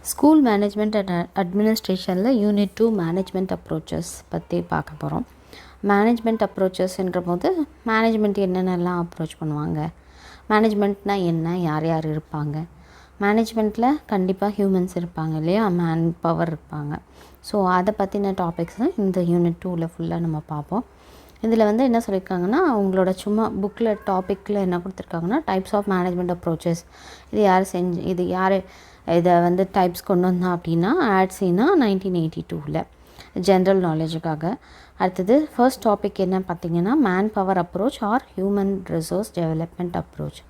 School management and அட்மினிஸ்ட்ரேஷனில் unit 2 management approaches பற்றி பார்க்க போகிறோம். மேனேஜ்மெண்ட் அப்ரோச்சஸ்ன்ற போது மேனேஜ்மெண்ட் என்னென்னலாம் அப்ரோச் பண்ணுவாங்க, மேனேஜ்மெண்ட்னால் என்ன, யார் யார் இருப்பாங்க, மேனேஜ்மெண்ட்டில் கண்டிப்பாக ஹியூமன்ஸ் இருப்பாங்க இல்லையா, மேன் பவர் இருப்பாங்க. ஸோ அதை பற்றின டாபிக்ஸ் தான் இந்த யூனிட் 2ல் ஃபுல்லாக நம்ம பார்ப்போம். இதில் என்ன சொல்லியிருக்காங்கன்னா, அவங்களோட சும்மா புக்கில் டாப்பிக்கில் என்ன கொடுத்துருக்காங்கன்னா, டைப்ஸ் ஆஃப் மேனேஜ்மெண்ட் அப்ரோச்சஸ், இது யார் இதை டைப்ஸ் கொண்டு வந்தா அப்படின்னா ஆட்ஸினா 1982 ஜென்ரல் நாலேஜுக்காக. அடுத்தது ஃபர்ஸ்ட் டாபிக் என்ன பார்த்திங்கன்னா, man power approach or human resource development approach.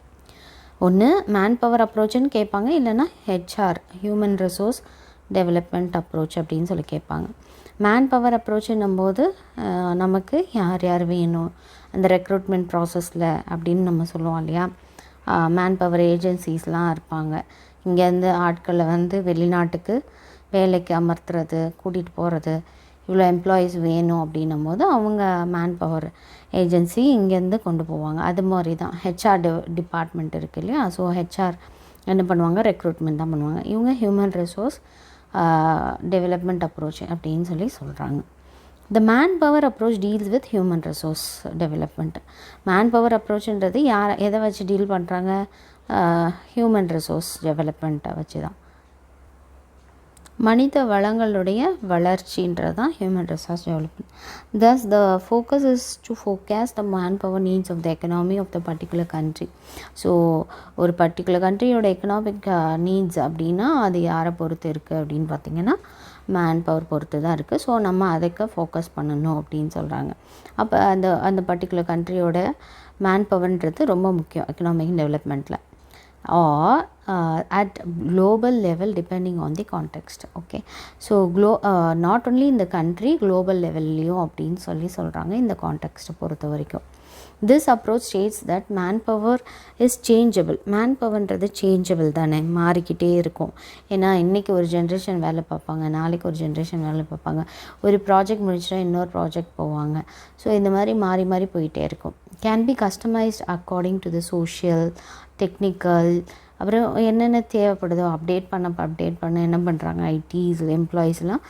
ஒன்று மேன் பவர் அப்ரோச்சுன்னு கேட்பாங்க, இல்லைன்னா HR human resource development approach அப்படின்னு சொல்லி கேட்பாங்க. மேன் பவர் அப்ரோச்சுன்னும் போது நமக்கு யார் யார் வேணும் அந்த ரெக்ரூட்மெண்ட் ப்ராசஸில் அப்படின்னு நம்ம சொல்லுவோம் இல்லையா. மேன் பவர் ஏஜென்சிஸ்லாம் இருப்பாங்க. இங்கேருந்து ஆட்களை வெளிநாட்டுக்கு வேலைக்கு அமர்த்துறது, கூட்டிகிட்டு போகிறது, இவ்வளோ எம்ப்ளாயீஸ் வேணும் அப்படின்னும் போது அவங்க மேன் பவர் ஏஜென்சி இங்கேருந்து கொண்டு போவாங்க. அது மாதிரி தான் ஹெச்ஆர் டிபார்ட்மெண்ட் இருக்குது இல்லையா. ஸோ ஹெச்ஆர் என்ன பண்ணுவாங்க, ரெக்ரூட்மெண்ட் தான் பண்ணுவாங்க. இவங்க ஹியூமன் ரிசோர்ஸ் டெவலப்மெண்ட் அப்ரோச் அப்படின்னு சொல்லி சொல்கிறாங்க. The man power approach deals with human resource development. Man power அப்ரோச்சுன்றது எதை வச்சு டீல் பண்ணுறாங்க, ஹியூமன் ரிசோர்ஸ் டெவலப்மெண்ட்டை வச்சு தான். மனித வளங்களுடைய வளர்ச்சின்றது தான் human resource development. Thus the focus is to forecast the man power needs of the economy of the particular country. So ஒரு பர்டிகுலர் கண்ட்ரியோட எக்கனாமிக் நீட்ஸ் அப்படின்னா அது யாரை பொறுத்து இருக்குது அப்படின்னு பார்த்திங்கன்னா மேன் பவர் பொறுத்து தான் இருக்குது. ஸோ நம்ம அதுக்கு ஃபோக்கஸ் பண்ணணும் அப்படின்னு சொல்கிறாங்க. அப்போ அந்த பர்டிகுலர் கண்ட்ரியோட மேன் பவர்ன்றது ரொம்ப முக்கியம் economic டெவலப்மெண்ட்டில் or at global level depending on the context. Okay, so not only in the country, global levelலையும் அப்படின்னு சொல்கிறாங்க இந்த கான்டெக்ஸ்ட்டை பொறுத்த வரைக்கும். This approach states that manpower is changeable. மேன்பவர்ன்றது சேஞ்சபிள் தானே, மாறிக்கிட்டே இருக்கும். ஏன்னா இன்றைக்கி ஒரு ஜென்ரேஷன் வேலை பார்ப்பாங்க, நாளைக்கு ஒரு ஜென்ரேஷன் வேலை பார்ப்பாங்க, ஒரு ப்ராஜெக்ட் முடிச்சுட்டா இன்னொரு ப்ராஜெக்ட் போவாங்க. ஸோ இந்த மாதிரி மாறி மாறி போயிட்டே இருக்கும். Can be customised according to the social, technical, அப்புறம் என்னென்ன தேவைப்படுதோ அப்டேட் பண்ண என்ன பண்ணுறாங்க, ஐடிஸ் எம்ப்ளாயீஸ்லாம்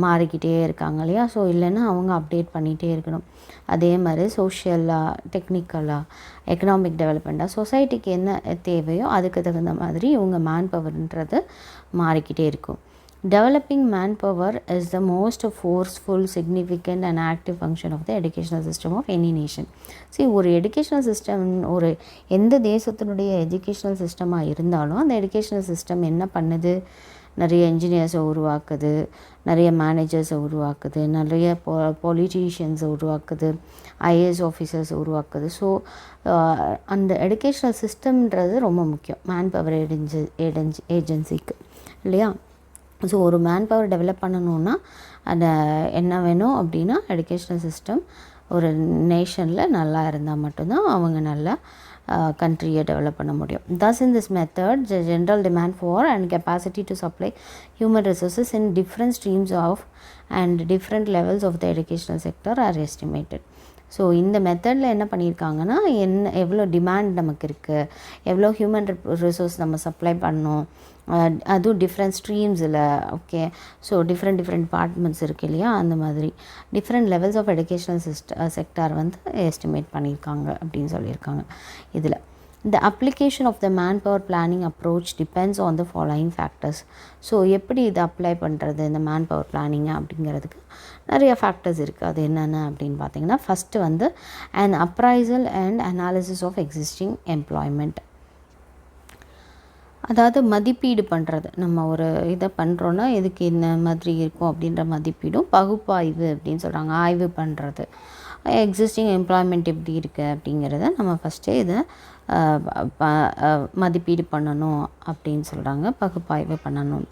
மாறிக்கிட்டே இருக்காங்க இல்லையா. ஸோ இல்லைன்னா அவங்க அப்டேட் பண்ணிகிட்டே இருக்கணும். அதே மாதிரி சோஷியலாக, டெக்னிக்கலாக, எக்கனாமிக் டெவலப்மெண்ட்டாக சொசைட்டிக்கு என்ன தேவையோ அதுக்கு தகுந்த மாதிரி இவங்க மேன் பவர்ன்றது மாறிக்கிட்டே இருக்கும். Developing manpower is the most forceful, significant and active function of the educational system of any nation. See, ஒரு எஜுகேஷ்னல் சிஸ்டம், ஒரு எந்த தேசத்தினுடைய எஜுகேஷ்னல் சிஸ்டமாக இருந்தாலும் அந்த எஜுகேஷ்னல் சிஸ்டம் என்ன பண்ணுது, நிறைய இன்ஜினியர்ஸை உருவாக்குது, நிறைய மேனேஜர்ஸை உருவாக்குது, நிறைய பொலிட்டீஷியன்ஸை உருவாக்குது, ஐஏஎஸ் ஆஃபீஸர்ஸ் உருவாக்குது. ஸோ அந்த எஜுகேஷ்னல் சிஸ்டம்ன்றது ரொம்ப முக்கியம் மேன் பவர் ஏஜென்சிக்கு இல்லையா. ஸோ ஒரு மேன் பவர் டெவலப் பண்ணணுன்னா அதை என்ன வேணும் அப்படின்னா எஜுகேஷ்னல் சிஸ்டம் ஒரு நேஷனில் நல்லா இருந்தால் மட்டும்தான் அவங்க நல்லா கண்ட்ரியை டெவலப் பண்ண முடியும். Thus in this method the general demand for and capacity to supply human resources in different streams of and different levels of the educational sector are estimated. So இந்த மெத்தடில் என்ன பண்ணியிருக்காங்கன்னா, எவ்வளோ டிமாண்ட் நமக்கு இருக்குது, எவ்வளோ ஹியூமன் ரிசோர்ஸ் நம்ம supply பண்ணோம், அதுவும் டிஃப்ரெண்ட் ஸ்ட்ரீம்ஸில். ஓகே, ஸோ டிஃப்ரெண்ட் டிபார்ட்மெண்ட்ஸ் இருக்குது இல்லையா, அந்த மாதிரி different levels of educational sector estimate பண்ணியிருக்காங்க அப்படின்னு சொல்லியிருக்காங்க. இதில் The application of the manpower planning approach depends on the following factors. So எப்படி இதை அப்ளை பண்ணுறது இந்த மேன்பவர் பிளானிங் அப்படிங்கிறதுக்கு நிறைய ஃபேக்டர்ஸ் இருக்குது. அது என்னென்ன அப்படின்னு பார்த்தீங்கன்னா, first an appraisal and analysis of existing employment. அதாவது மதிப்பீடு பண்ணுறது. நம்ம ஒரு இதை பண்ணுறோன்னா எதுக்கு இந்த மாதிரி இருக்கும் அப்படின்ற மதிப்பீடும் பகுப்பாய்வு அப்படின்னு சொல்கிறாங்க. ஆய்வு பண்ணுறது, எக்ஸிஸ்டிங் எம்ப்ளாய்மெண்ட் எப்படி இருக்குது அப்படிங்கிறத நம்ம ஃபஸ்ட்டே இதை மதிப்பீடு பண்ணணும் அப்படின்னு சொல்கிறாங்க, பகுப்பாய்வு பண்ணணும்.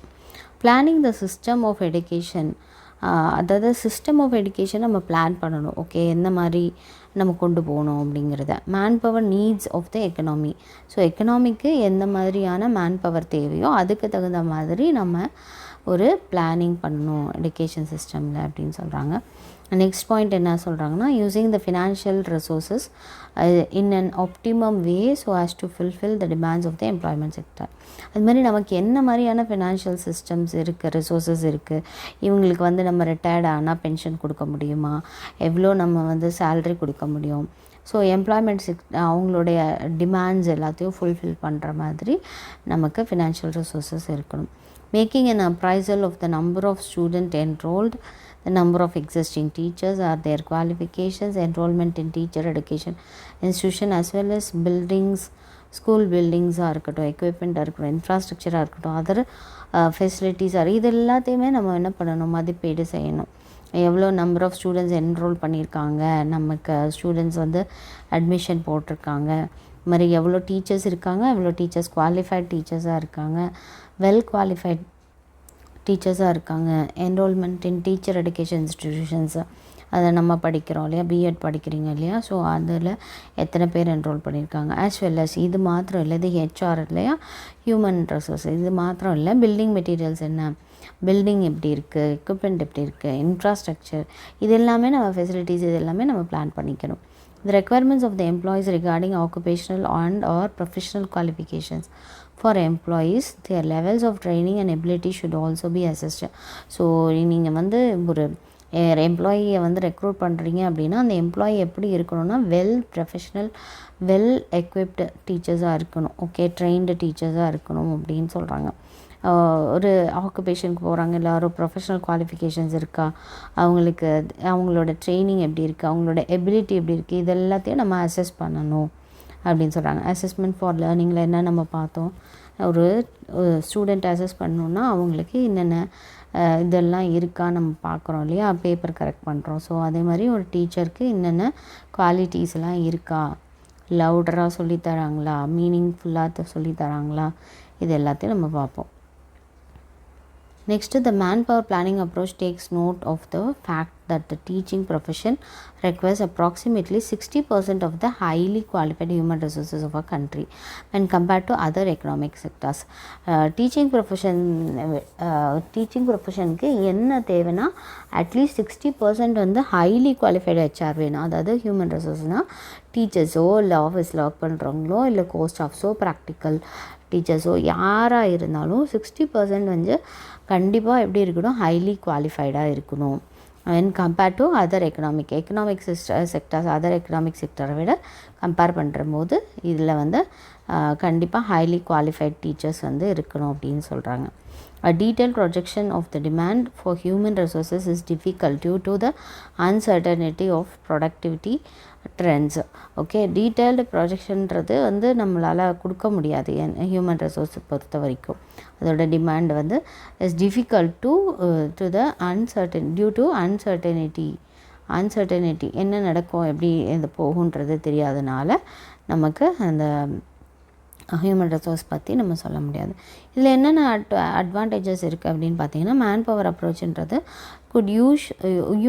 Planning the system of education, அதாவது சிஸ்டம் ஆஃப் எடுகேஷன் நம்ம பிளான் பண்ணணும். ஓகே, எந்த மாதிரி நம்ம கொண்டு போகணும் அப்படிங்கிறத. Man power needs of the economy. So எக்கனாமிக்கு எந்த மாதிரியான மேன் பவர் தேவையோ அதுக்கு தகுந்த மாதிரி நம்ம ஒரு பிளானிங் பண்ணணும் எடுகேஷன் சிஸ்டமில் அப்படின்னு சொல்கிறாங்க. நெக்ஸ்ட் பாயிண்ட் என்ன சொல்கிறாங்கன்னா, using the financial resources in an optimum way so as to fulfil the demands of the employment sector. அது மாதிரி நமக்கு என்ன மாதிரியான ஃபினான்ஷியல் சிஸ்டம்ஸ் இருக்குது, ரிசோர்ஸஸ் இருக்குது, இவங்களுக்கு வந்து நம்ம ரிட்டையர்ட் ஆனால் பென்ஷன் கொடுக்க முடியுமா, எவ்வளோ நம்ம வந்து சேல்ரி கொடுக்க முடியும், ஸோ எம்ப்ளாய்மெண்ட் அவங்களுடைய டிமாண்ட்ஸ் எல்லாத்தையும் ஃபுல்ஃபில் பண்ணுற மாதிரி நமக்கு ஃபினான்ஷியல் ரிசோர்ஸஸ் இருக்கணும். Making an appraisal of the number of students enrolled, the number of existing teachers or their qualifications, enrollment in teacher education institution as well as buildings, school பில்டிங்ஸாக இருக்கட்டும், எக்யூப்மெண்ட்டாக இருக்கட்டும், இன்ஃப்ராஸ்ட்ரக்சராக இருக்கட்டும், அதர் ஃபெசிலிட்டிஸாக இது எல்லாத்தையுமே நம்ம என்ன பண்ணணும், மதிப்பீடு செய்யணும். எவ்வளோ நம்பர் ஆஃப் ஸ்டூடெண்ட்ஸ் என்ரோல் பண்ணியிருக்காங்க, நமக்கு ஸ்டூடெண்ட்ஸ் வந்து அட்மிஷன் போட்டிருக்காங்க, இது மாதிரி எவ்வளோ டீச்சர்ஸ் இருக்காங்க, எவ்வளோ டீச்சர்ஸ் குவாலிஃபைட் டீச்சர்ஸாக இருக்காங்க, வெல் குவாலிஃபைட் டீச்சர்ஸாக இருக்காங்க, enrolment in teacher education institutions அதை நம்ம படிக்கிறோம் இல்லையா, பிஎட் படிக்கிறீங்க இல்லையா, ஸோ அதில் எத்தனை பேர் என்ரோல் பண்ணியிருக்காங்க, ஆஸ் வெல் அஸ் இது மாத்திரம் இல்லை, இது ஹெச்ஆர் இல்லையா, ஹியூமன் ரிசோர்ஸ், இது மாத்திரம் இல்லை, பில்டிங் மெட்டீரியல்ஸ் என்ன, பில்டிங் எப்படி இருக்குது, எக்யூப்மெண்ட் எப்படி இருக்குது, இன்ஃப்ராஸ்ட்ரக்சர், இது எல்லாமே நம்ம ஃபெசிலிட்டிஸ் இது எல்லாமே நம்ம பிளான் பண்ணிக்கணும். The requirements of the employees regarding occupational and or professional qualifications for employees, their levels of training and ability should also be assessed. So நீங்கள் வந்து ஒரு எம்ப்ளாயியை வந்து ரெக்ரூட் பண்ணுறீங்க அப்படின்னா அந்த எம்ப்ளாயி எப்படி இருக்கணும்னா வெல் ப்ரொஃபஷ்னல், வெல் எக்விப்டு டீச்சர்ஸாக இருக்கணும், ஓகே, ட்ரெயின்டு டீச்சர்ஸாக இருக்கணும் அப்படின்னு சொல்கிறாங்க. ஒரு ஆக்குபேஷனுக்கு போகிறாங்க, இல்லை ஒரு ப்ரொஃபஷ்னல் குவாலிஃபிகேஷன்ஸ் இருக்கா, அவங்களுக்கு அவங்களோட ட்ரைனிங் எப்படி இருக்குது, அவங்களோட எபிலிட்டி எப்படி இருக்குது, இது எல்லாத்தையும் நம்ம அசஸ் பண்ணணும் அப்படின்னு சொல்கிறாங்க. அசஸ்மெண்ட் ஃபார் லேர்னிங்கில் என்ன நம்ம பார்த்தோம், ஒரு ஸ்டூடெண்ட் அசஸ் பண்ணணுன்னா அவங்களுக்கு என்னென்ன இதெல்லாம் இருக்கா நம்ம பார்க்குறோம் இல்லையா, பேப்பர் கரெக்ட் பண்ணுறோம். ஸோ அதே மாதிரி ஒரு டீச்சருக்கு என்னென்ன குவாலிட்டிஸ்லாம் இருக்கா, லவுடராக சொல்லித்தராங்களா, மீனிங்ஃபுல்லாக சொல்லித்தராங்களா, இது எல்லாத்தையும் நம்ம பார்ப்போம். Next, the manpower planning approach takes note of the fact that the teaching profession requires approximately 60% of the highly qualified human resources of a country when compared to other economic sectors. Teaching professionக்கு என்ன தேவைன்னா at least 60% வந்து highly qualified HR வேணும். அதாவது human ரிசோர்ஸ்னால் டீச்சர்ஸோ இல்லை ஆஃபீஸில் work பண்ணுறவங்களோ இல்லை core ஸ்டாஃப்ஸோ practical டீச்சர்ஸோ யாராக இருந்தாலும் 60% வந்து கண்டிப்பாக எப்படி இருக்கணும், ஹைலி குவாலிஃபைடாக இருக்கணும். And compared to other economic sectors other economic செக்டரை விட கம்பேர் பண்ணுற போது இதில் வந்து கண்டிப்பாக ஹைலி குவாலிஃபைட் டீச்சர்ஸ் வந்து இருக்கணும் அப்படின்னு சொல்கிறாங்க. A detailed projection of the demand for human resources is difficult due to the uncertainty of productivity trends. Okay, detailed ப்ரொஜெக்ஷன்றது வந்து நம்மளால் கொடுக்க முடியாது ஹியூமன் ரிசோர்ஸை பொறுத்த வரைக்கும். அதோட டிமாண்ட் வந்து is difficult to the due to uncertainty என்ன நடக்கும், எப்படி இது போகுன்றது தெரியாதனால நமக்கு அந்த ஹியூமன் ரிசோர்ஸ் பற்றி நம்ம சொல்ல முடியாது. இதில் என்னென்ன அட்வான்டேஜஸ் இருக்குது அப்படின்னு பார்த்தீங்கன்னா, மேன் பவர் அப்ரோச்ன்றது could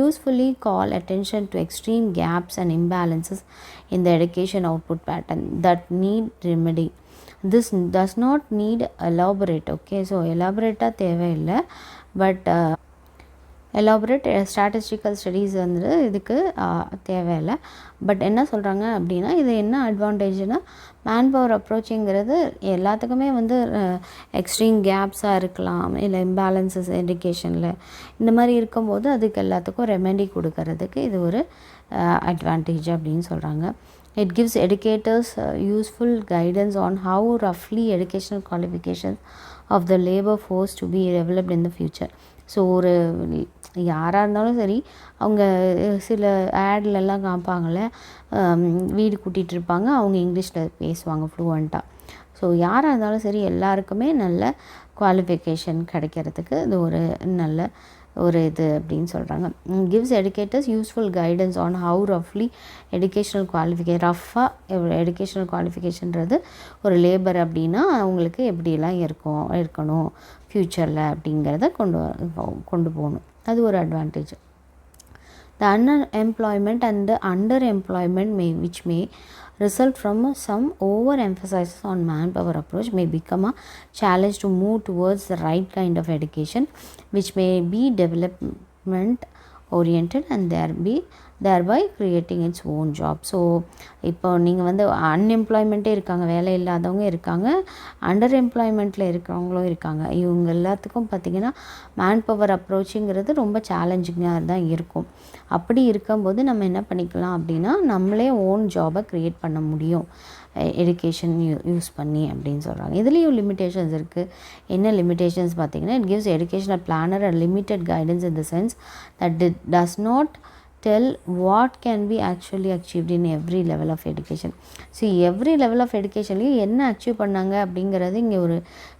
usefully call attention to extreme gaps and imbalances in the education output pattern that need remedy. This does not need elaborate, okay, so elaborateாக தேவையில்லை, பட் எலாபரேட் ஸ்டாட்டிஸ்டிக்கல் ஸ்டடீஸ் வந்து இதுக்கு தேவையில்லை. But என்ன சொல்கிறாங்க அப்படின்னா, இது என்ன அட்வான்டேஜ்னால் மேன் பவர் அப்ரோச்சுங்கிறது எல்லாத்துக்குமே வந்து எக்ஸ்ட்ரீம் கேப்ஸாக இருக்கலாம், இல்லை இம்பேலன்சஸ் எஜுகேஷனில் இந்த மாதிரி இருக்கும்போது அதுக்கு எல்லாத்துக்கும் ரெமெடி கொடுக்கறதுக்கு இது ஒரு அட்வான்டேஜ் அப்படின்னு சொல்கிறாங்க. It gives educators useful guidance on how roughly educational qualifications of the labor force to be developed in the future. So ஒரு யாராக இருந்தாலும் சரி, அவங்க சில ஆட்லெல்லாம் காமிப்பாங்கள்ல, வீடு கூட்டிகிட்டு இருப்பாங்க, அவங்க இங்கிலீஷில் பேசுவாங்க ஃப்ளூவெண்ட்டாக. ஸோ யாராக இருந்தாலும் சரி எல்லாருக்குமே நல்ல குவாலிஃபிகேஷன் கிடைக்கிறதுக்கு இது ஒரு நல்ல ஒரு இது அப்படின்னு சொல்கிறாங்க. Gives educators useful guidance on how ரஃப்லி எஜுகேஷ்னல் எஜுகேஷ்னல் குவாலிஃபிகேஷன்றது ஒரு லேபர் அப்படின்னா அவங்களுக்கு எப்படிலாம் இருக்கணும் ஃப்யூச்சரில் அப்படிங்கிறத கொண்டு போகணும். அது ஒரு advantage. The unemployment and the underemployment which may result from some overemphasis on manpower approach may become a challenge to move towards the right kind of education, which may be development oriented and thereby creating its own job. So இப்போ நீங்கள் வந்து அன்எம்ப்ளாய்மெண்ட்டே இருக்காங்க, வேலை இல்லாதவங்க இருக்காங்க, under எம்ப்ளாய்மெண்ட்டில் இருக்கிறவங்களும் இருக்காங்க. இவங்க எல்லாத்துக்கும் பார்த்திங்கன்னா மேன் பவர் அப்ரோச்சுங்கிறது ரொம்ப சேலஞ்சிங்காக தான் இருக்கும். அப்படி இருக்கும்போது நம்ம என்ன பண்ணிக்கலாம் அப்படின்னா நம்மளே ஓன் ஜாபை க்ரியேட் பண்ண முடியும் எடுகேஷன் யூஸ் பண்ணி அப்படின்னு சொல்கிறாங்க. இதுலேயும் லிமிட்டேஷன்ஸ் இருக்குது. என்ன லிமிட்டேஷன்ஸ் பார்த்திங்கன்னா, it gives educational planar a limited guidance in the sense that it does not tell what can be actually achieved in every level of education. See, every level of educationலையும் என்ன achieve பண்ணாங்க அப்படிங்கிறது இங்கே ஒரு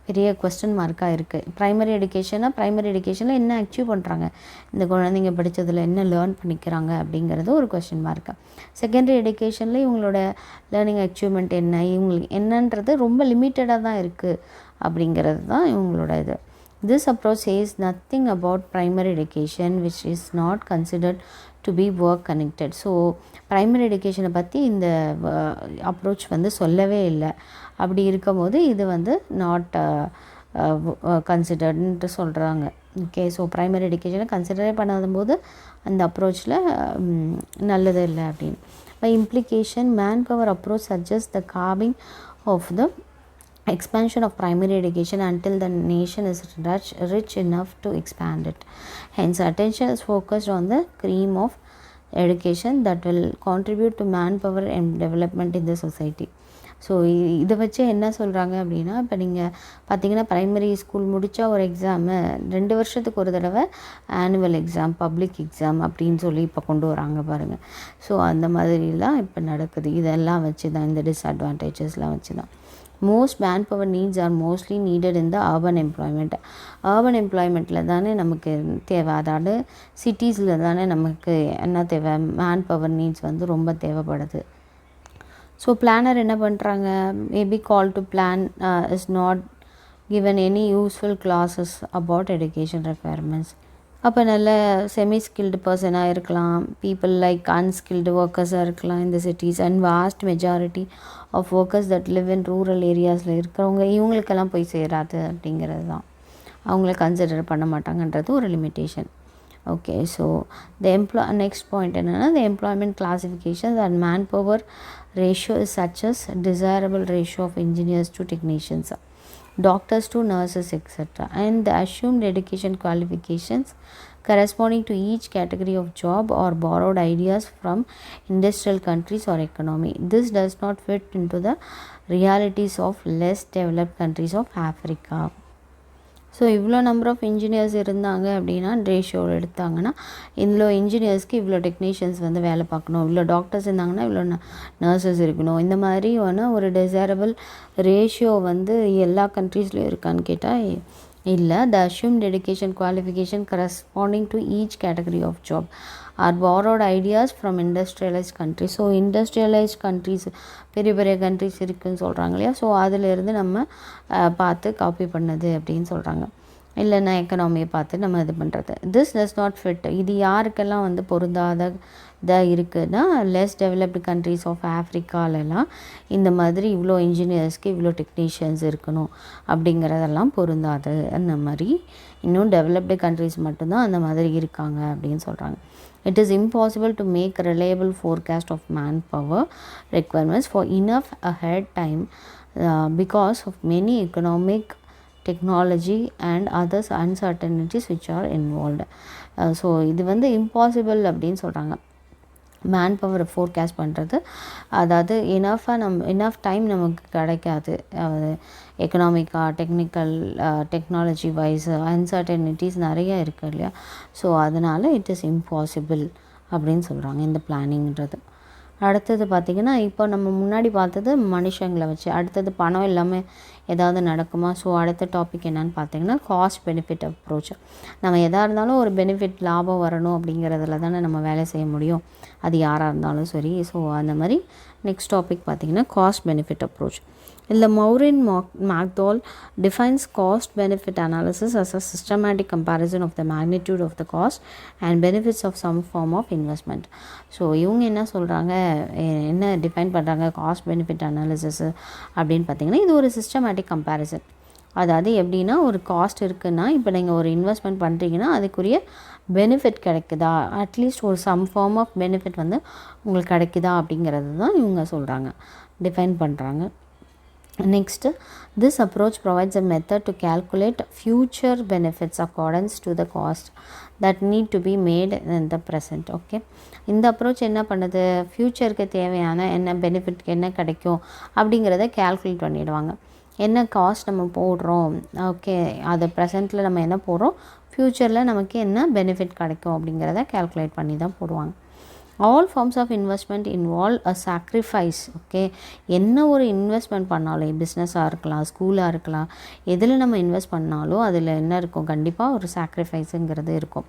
பெரிய question மார்க்காக இருக்குது. Primary எஜுகேஷனில் என்ன achieve பண்ணுறாங்க, இந்த குழந்தைங்க படித்ததில் என்ன லேர்ன் பண்ணிக்கிறாங்க அப்படிங்கிறது ஒரு கொஸ்டின் மார்க்காக. செகண்டரி எஜுகேஷனில் இவங்களோட லேர்னிங் அச்சீவ்மெண்ட் என்ன, இவங்களுக்கு என்னன்றது ரொம்ப லிமிட்டடாக தான் இருக்குது அப்படிங்கிறது தான் இவங்களோட இது. This approach says nothing about primary education which is not considered to be work connected. So primary எடுகேஷனை பற்றி இந்த அப்ரோச் வந்து சொல்லவே இல்லை. அப்படி இருக்கும்போது இது வந்து நாட் கன்சிடர்டுன்ட்டு சொல்கிறாங்க. ஓகே, ஸோ ப்ரைமரி எடுகேஷனை கன்சிடரே பண்ணாதபோது அந்த அப்ரோச்சில் நல்லது இல்லை அப்படின்னு. By implication man power approach suggest the carving of the expansion of primary education until the nation is rich enough to expand it. Hence, attention is focused on the cream of education that will contribute to manpower and development in the society. So இதை வச்சு என்ன சொல்கிறாங்க அப்படின்னா, இப்போ நீங்கள் பார்த்தீங்கன்னா primary school முடித்தா ஒரு எக்ஸாமு 2 வருஷத்துக்கு ஒரு தடவை ஆனுவல் எக்ஸாம், பப்ளிக் எக்ஸாம் அப்படின்னு சொல்லி இப்போ கொண்டு வராங்க பாருங்கள். ஸோ அந்த மாதிரிலாம் இப்போ நடக்குது. இதெல்லாம் வச்சு தான், இந்த டிஸ்அட்வான்டேஜஸ்லாம் வச்சு தான். Most man power needs are mostly needed in the urban employment. Urban எம்ப்ளாய்மெண்ட்டில் தானே நமக்கு தேவை, அதாவது சிட்டிஸில் தானே நமக்கு என்ன தேவை, மேன் பவர் நீட்ஸ் வந்து ரொம்ப தேவைப்படுது. ஸோ பிளானர் என்ன பண்ணுறாங்க, maybe call to plan is not given any useful classes about education requirements. அப்போ நல்ல செமி ஸ்கில்டு பர்சனாக இருக்கலாம், பீப்புள் லைக் அன்ஸ்கில்டு ஒர்க்கர்ஸாக இருக்கலாம் இந்த cities, and vast majority of workers that live in rural ஏரியாஸில் இருக்கிறவங்க இவங்களுக்கெல்லாம் போய் சேராது அப்படிங்கிறது தான், அவங்கள கன்சிடர் பண்ண மாட்டாங்கன்றது ஒரு limitation. Okay, so next point என்னென்னா, the employment classifications and man power ratio is such as desirable ratio of engineers to technicians, doctors to nurses, etc., and the assumed education qualifications corresponding to each category of job or borrowed ideas from industrial countries or economy. This does not fit into the realities of less developed countries of Africa. So இவ்வளோ number of engineers இருந்தாங்க அப்படின்னா ரேஷியோவில் எடுத்தாங்கன்னா இவ்வளோ இன்ஜினியர்ஸ்க்கு இவ்வளோ technicians வந்து வேலை பார்க்கணும், இவ்வளோ டாக்டர்ஸ் இருந்தாங்கன்னா இவ்வளோ நர்சஸ் இருக்கணும், இந்த மாதிரி ஒரு டிசைரபிள் ரேஷியோ வந்து எல்லா கண்ட்ரீஸ்லையும் இருக்கான்னு கேட்டால் இல்லை. The assumed education qualification corresponding to each category of job are borrowed ideas from industrialised countries. So industrialised countries, பெரிய பெரிய கண்ட்ரிஸ் இருக்குதுன்னு சொல்கிறாங்க இல்லையா, ஸோ அதிலேருந்து நம்ம பார்த்து காப்பி பண்ணது அப்படின்னு சொல்கிறாங்க. இல்லைன்னா எக்கனாமியை பார்த்து நம்ம இது பண்ணுறது. திஸ் டஸ் நாட் ஃபிட், இது யாருக்கெல்லாம் வந்து பொருந்தாத இதாக இருக்குதுன்னா, லெஸ் டெவலப்டு கண்ட்ரிஸ் ஆஃப் ஆஃப்ரிக்காலெல்லாம் இந்த மாதிரி இவ்வளோ இன்ஜினியர்ஸ்க்கு இவ்வளோ டெக்னீஷியன்ஸ் இருக்கணும் அப்படிங்கிறதெல்லாம் பொருந்தாது. அந்த மாதிரி இன்னும் டெவலப்டு கண்ட்ரிஸ் மட்டும்தான் அந்த மாதிரி இருக்காங்க அப்படின்னு சொல்கிறாங்க. It is impossible to make a reliable forecast of manpower requirements for enough ahead time because of many economic, technology and other uncertainties which are involved. So இது வந்து impossible அப்படின்னு சொல்கிறாங்க. மேன் பவரை ஃபோர்காஸ்ட் பண்ணுறது, அதாவது இனஃப் டைம் நமக்கு கிடைக்காது. எக்கனாமிக்காக, technical, technology wise uncertainties நிறையா இருக்குது இல்லையா, ஸோ அதனால் இட் இஸ் இம்பாசிபிள் அப்படின்னு சொல்கிறாங்க இந்த பிளானிங்கிறது. அடுத்தது பார்த்திங்கன்னா, இப்போ நம்ம முன்னாடி பார்த்தது மனுஷங்களை வச்சு, அடுத்தது பணம் இல்லாமல் ஏதாவது நடக்குமா? ஸோ அடுத்த டாபிக் என்னென்னு பார்த்தீங்கன்னா, காஸ்ட் பெனிஃபிட் அப்ரோச். நம்ம எதாக இருந்தாலும் ஒரு பெனிஃபிட், லாபம் வரணும் அப்படிங்கிறதுல தானே நம்ம வேலை செய்ய முடியும், அது யாராக இருந்தாலும் சரி. ஸோ அந்த மாதிரி நெக்ஸ்ட் டாபிக் பார்த்திங்கன்னா cost benefit approach. The Maureen Magdal defines cost-benefit analysis as a systematic comparison of the magnitude of the cost and benefits of some form of investment. So இவங்க என்ன சொல்கிறாங்க, என்ன டிஃபைன் பண்ணுறாங்க cost benefit analysis அப்படின்னு பார்த்திங்கன்னா, இது ஒரு systematic comparison. அதாவது எப்படின்னா ஒரு காஸ்ட் இருக்குன்னா இப்போ நீங்கள் ஒரு இன்வெஸ்ட்மெண்ட் பண்ணுறீங்கன்னா அதுக்குரிய பெனிஃபிட் கிடைக்குதா, அட்லீஸ்ட் ஒரு சம் ஃபார்ம் ஆஃப் பெனிஃபிட் வந்து உங்களுக்கு கிடைக்குதா அப்படிங்கிறது தான் இவங்க சொல்கிறாங்க, டிஃபைன் பண்ணுறாங்க. Next, this approach provides a method to calculate future benefits accordance to the cost that need to be made in the present. Okay, இந்த அப்ரோச் என்ன பண்ணுது, ஃப்யூச்சருக்கு தேவையான என்ன பெனிஃபிட் என்ன கிடைக்கும் அப்படிங்கிறத கேல்குலேட் பண்ணிவிடுவாங்க. என்ன காஸ்ட் நம்ம போடுறோம், ஓகே, அது ப்ரெசென்ட்டில் நம்ம என்ன போடுறோம், ஃப்யூச்சரில் நமக்கு என்ன பெனிஃபிட் கிடைக்கும் அப்படிங்கிறத கேல்குலேட் பண்ணி தான் போடுவாங்க. All forms of investment involve a sacrifice. Okay, என்ன ஒரு இன்வெஸ்ட்மெண்ட் பண்ணாலும், பிஸ்னஸாக இருக்கலாம், ஸ்கூலாக இருக்கலாம், எதில் நம்ம இன்வெஸ்ட் பண்ணாலும் அதில் என்ன இருக்கும், கண்டிப்பாக ஒரு சாக்ரிஃபைஸுங்கிறது இருக்கும்.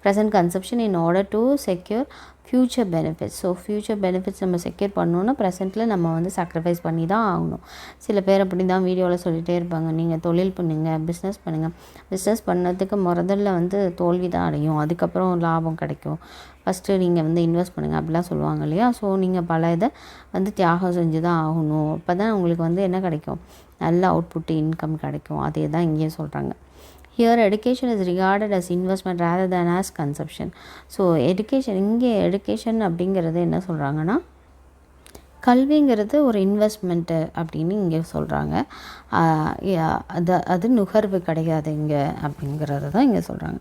Present consumption in order to secure future benefits. So future benefits நம்ம செக்யூர் பண்ணணுன்னா ப்ரெசென்ட்டில் நம்ம வந்து சாக்ரிஃபைஸ் பண்ணி தான் ஆகணும். சில பேர் அப்படி தான் வீடியோவில் சொல்லிகிட்டே இருப்பாங்க, நீங்கள் தொழில் பண்ணுங்கள், பிஸ்னஸ் பண்ணுங்கள், பிஸ்னஸ் பண்ணதுக்கு முதல்ல வந்து தோல்வி தான் அடையும், அதுக்கப்புறம் லாபம் கிடைக்கும், ஃபஸ்ட்டு நீங்கள் வந்து இன்வெஸ்ட் பண்ணுங்கள் அப்படிலாம் சொல்லுவாங்க இல்லையா. ஸோ நீங்கள் பல இதை வந்து தியாகம் செஞ்சு தான் ஆகணும், அப்போ தான் உங்களுக்கு வந்து என்ன கிடைக்கும், நல்ல அவுட்புட்டு இன்கம் கிடைக்கும். அதே தான் இங்கேயும் சொல்கிறாங்க. Here education is regarded as investment rather than as consumption. So இங்கே எடுகேஷன் அப்படிங்கிறது என்ன சொல்கிறாங்கன்னா, கல்விங்கிறது ஒரு இன்வெஸ்ட்மெண்ட்டு அப்படின்னு இங்கே சொல்கிறாங்க. அது நுகர்வு கிடையாது இங்கே அப்படிங்கிறது தான் இங்கே சொல்கிறாங்க.